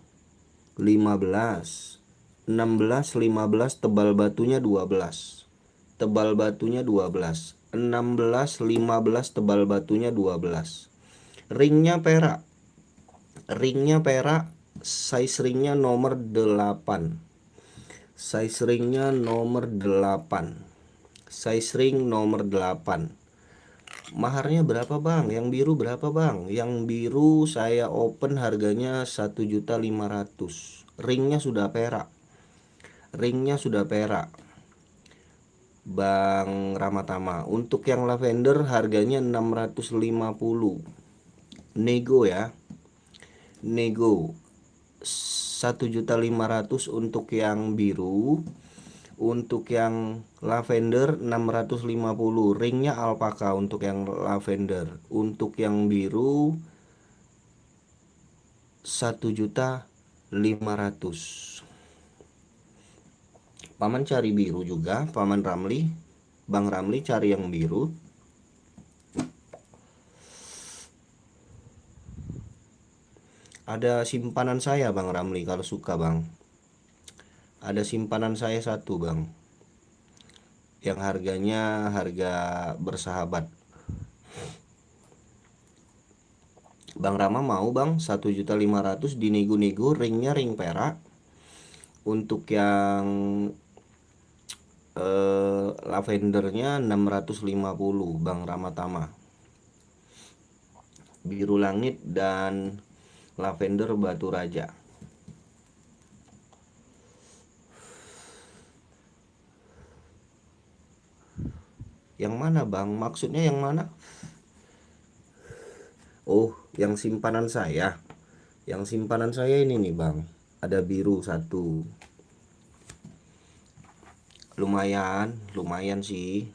15. 16 15 tebal batunya 12. Tebal batunya 12. 16 15 tebal batunya 12. Ringnya perak. Ringnya perak. Size ringnya nomor 8. Size ringnya nomor 8. Size ring nomor 8. Maharnya berapa bang? Yang biru berapa bang? Yang biru saya open harganya 1.500.000. Ringnya sudah perak. Ringnya sudah perak Bang Ramatama. Untuk yang lavender harganya 650. Nego ya. Nego 1.500.000 untuk yang biru. Untuk yang lavender 650. Ringnya alpaka untuk yang lavender. Untuk yang biru 1.500.000. Paman cari biru juga, Paman Ramli. Bang Ramli cari yang biru. Ada simpanan saya Bang Ramli kalau suka bang. Ada simpanan saya satu bang. Yang harganya harga bersahabat. Bang Rama mau bang 1.500.000 di nego-nego. Ringnya ring perak. Untuk yang lavendernya 650 Bang Ramatama. Biru langit dan lavender batu raja. Yang mana bang? Maksudnya yang mana? Oh, yang simpanan saya. Yang simpanan saya ini nih bang. Ada biru satu. lumayan sih.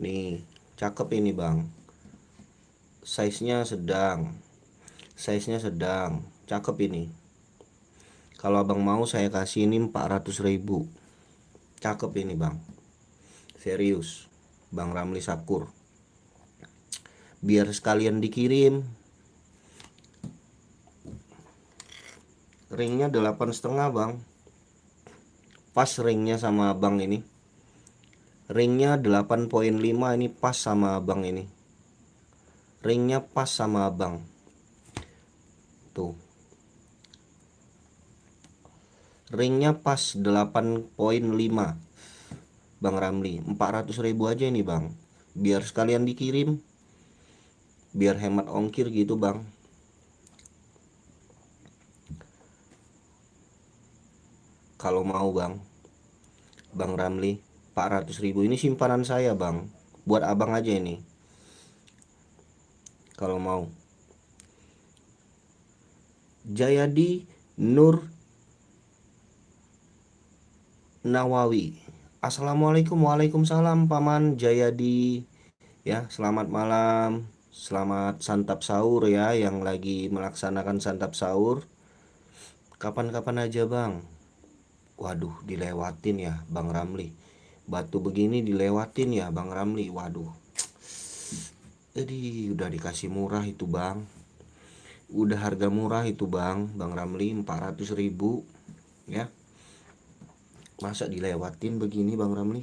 Nih, cakep ini bang. Size-nya sedang, cakep ini. Kalau abang mau saya kasih ini 400.000. Cakep ini bang, serius, Bang Ramli Sakur. Biar sekalian dikirim. Ringnya 8,5 bang. Pas ringnya sama abang ini. Ringnya 8,5 ini pas sama abang ini. Ringnya pas sama abang. Tuh. Ringnya pas 8,5 Bang Ramli. 400.000 aja ini bang. Biar sekalian dikirim. Biar hemat ongkir gitu bang. Kalau mau bang, Bang Ramli, 400.000 ini simpanan saya bang. Buat abang aja ini. Kalau mau. Jayadi Nur Nawawi. Assalamualaikum. Waalaikumsalam Paman Jayadi. Ya, selamat malam. Selamat santap sahur ya, yang lagi melaksanakan santap sahur. Kapan-kapan aja bang. Waduh, dilewatin ya Bang Ramli. Batu begini dilewatin ya Bang Ramli. Waduh. Jadi udah dikasih murah itu bang. Udah harga murah itu bang, Bang Ramli, 400.000 ya. Masa dilewatin begini Bang Ramli?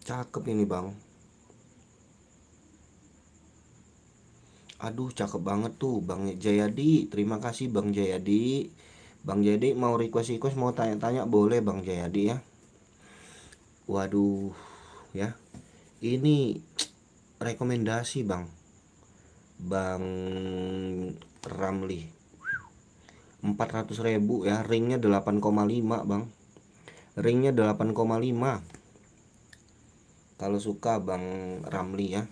Cakep ini bang. Aduh, cakep banget tuh Bang Jayadi. Terima kasih Bang Jayadi. Bang Jayadi mau request mau tanya-tanya boleh Bang Jayadi ya. Waduh ya. Ini rekomendasi Bang Ramli. 400.000 ya. Ringnya 8,5 bang. Ringnya 8,5. Kalau suka Bang Ramli ya.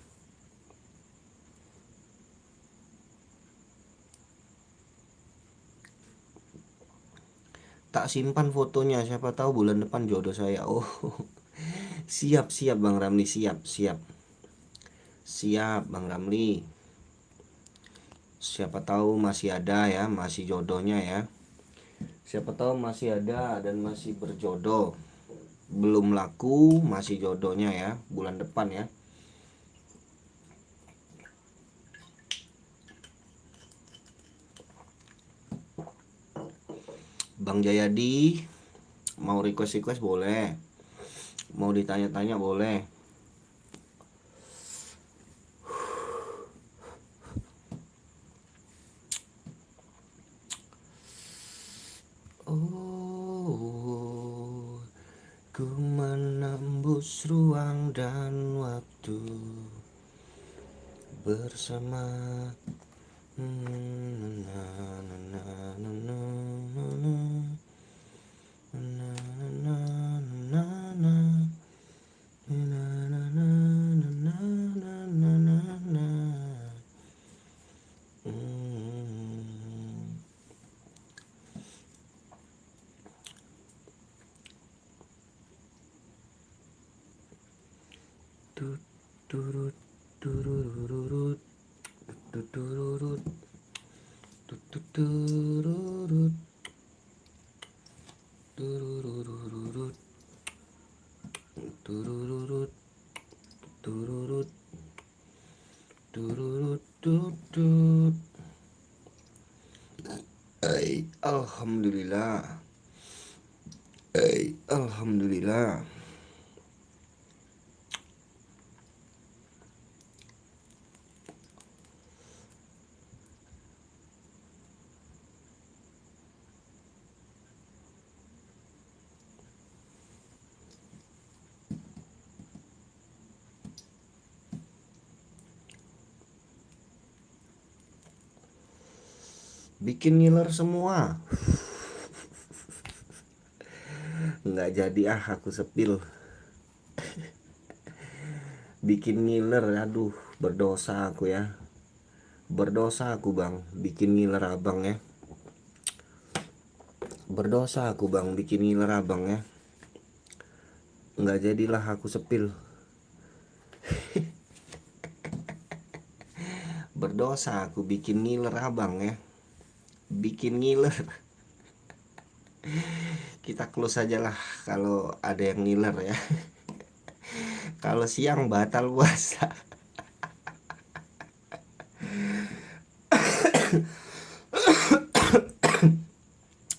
Tak simpan fotonya, siapa tahu bulan depan jodoh saya. Oh, siap Bang Ramli, siap Bang Ramli. Siapa tahu masih ada ya, masih jodohnya ya. Siapa tahu masih ada dan masih berjodoh. Belum laku, masih jodohnya ya, bulan depan ya. Bang Jayadi mau request boleh. Mau ditanya-tanya boleh. Oh, ku menembus ruang dan waktu bersama. Turut turururut tururut tururut turururut tururut tururut tururut turut. Alhamdulillah. Alhamdulillah. Bikin ngiler semua. Nggak jadi aku sepil. Bikin ngiler, aduh, berdosa aku ya. Berdosa aku bang, bikin ngiler abang ya. Berdosa aku bang bikin ngiler abang ya. Nggak jadilah aku sepil. Berdosa aku bikin ngiler abang ya. Bikin ngiler. Kita close aja lah kalau ada yang ngiler ya. Kalau siang batal puasa.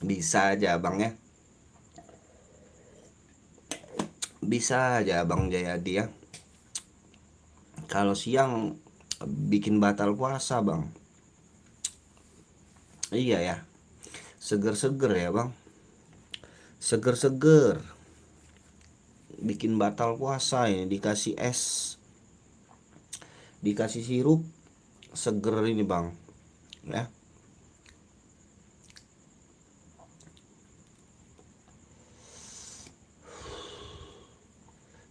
Bisa aja abang ya. Bisa aja abang Jayadi ya. Kalau siang bikin batal puasa bang. Iya ya. Seger-seger ya bang. Seger-seger. Bikin batal puasa ini dikasih es. Dikasih sirup. Seger ini bang. Ya.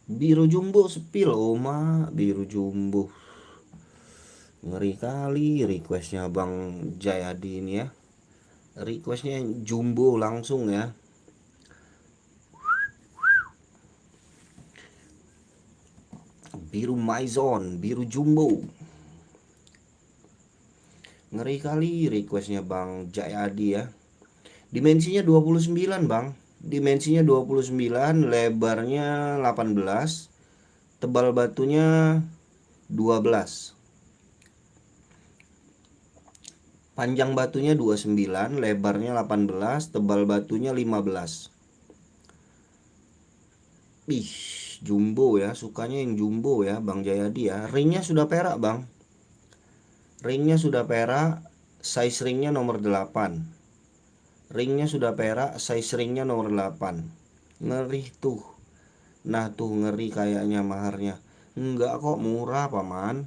Biru jumbo sepil oma. Biru jumbo. Ngeri kali requestnya bang Jayadi ini ya. Requestnya jumbo langsung ya. Biru maison, biru jumbo. Ngeri kali requestnya bang Jayadi ya. Dimensinya 29 bang. Dimensinya 29, lebarnya 18, tebal batunya 12. Panjang batunya 29, lebarnya 18, tebal batunya 15. Ih, jumbo ya, sukanya yang jumbo ya Bang Jayadi ya. Ringnya sudah perak bang. Ringnya sudah perak, size ringnya nomor 8. Ringnya sudah perak, size ringnya nomor 8. Ngeri tuh. Nah tuh ngeri kayaknya maharnya. Enggak kok, murah paman.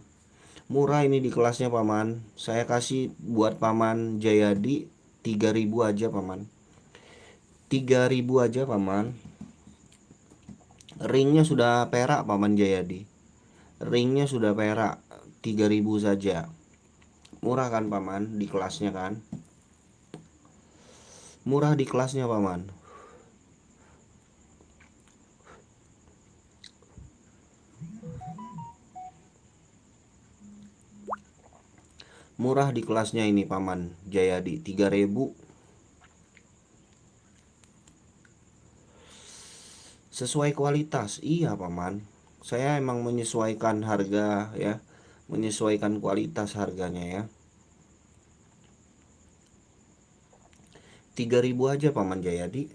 Murah ini di kelasnya paman. Saya kasih buat paman Jayadi 3.000 aja paman. 3.000 aja paman. Ringnya sudah perak paman Jayadi. Ringnya sudah perak, 3.000 saja. Murah kan paman di kelasnya kan? Murah di kelasnya paman. Murah di kelasnya ini paman Jayadi, 3.000. Sesuai kualitas. Iya paman. Saya emang menyesuaikan harga ya. Menyesuaikan kualitas harganya ya. 3.000 aja paman Jayadi.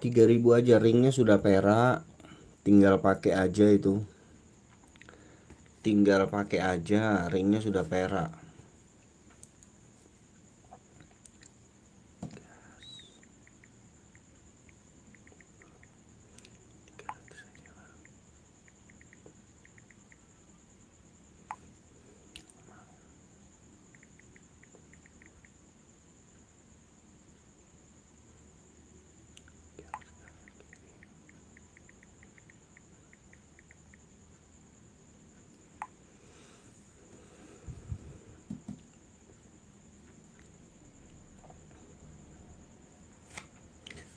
3.000 aja, ringnya sudah perak. Tinggal pakai aja itu. Tinggal pakai aja, ringnya sudah perak.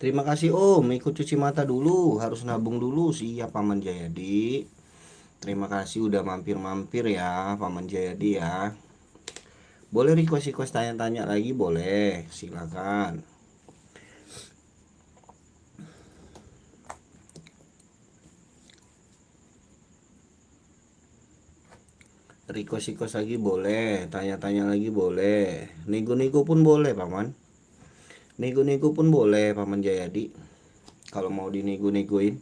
Terima kasih Om, ikut cuci mata dulu, harus nabung dulu. Siap Paman Jayadi. Terima kasih udah mampir-mampir ya Paman Jayadi ya. Boleh request tanya-tanya lagi, boleh, silakan. Request lagi boleh, tanya-tanya lagi boleh. Nego-nego pun boleh Paman. Nego-nego pun boleh Paman Jayadi. Kalau mau dinego-negoin.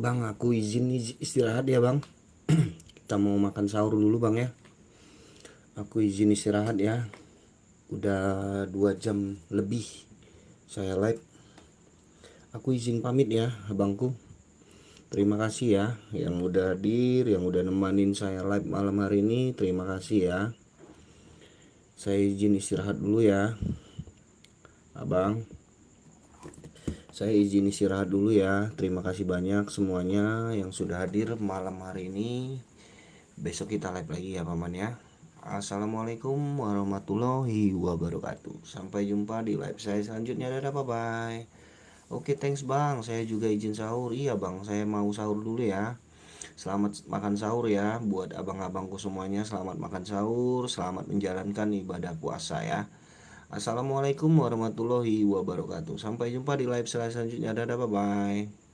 Bang, aku izin istirahat ya bang. Kita mau makan sahur dulu bang ya. Aku izin istirahat ya. Udah 2 jam lebih saya live. Aku izin pamit ya abangku. Terima kasih ya yang udah hadir, yang udah nemanin saya live malam hari ini. Terima kasih ya. Saya izin istirahat dulu ya abang. Saya izin istirahat dulu ya. Terima kasih banyak semuanya yang sudah hadir malam hari ini. Besok kita live lagi ya paman ya. Assalamualaikum warahmatullahi wabarakatuh. Sampai jumpa di live saya selanjutnya. Dadah, bye bye. Oke, thanks bang. Saya juga izin sahur. Iya bang, saya mau sahur dulu ya. Selamat makan sahur ya buat abang-abangku semuanya. Selamat makan sahur, selamat menjalankan ibadah puasa ya. Assalamualaikum warahmatullahi wabarakatuh. Sampai jumpa di live selanjutnya. Dadah, bye bye.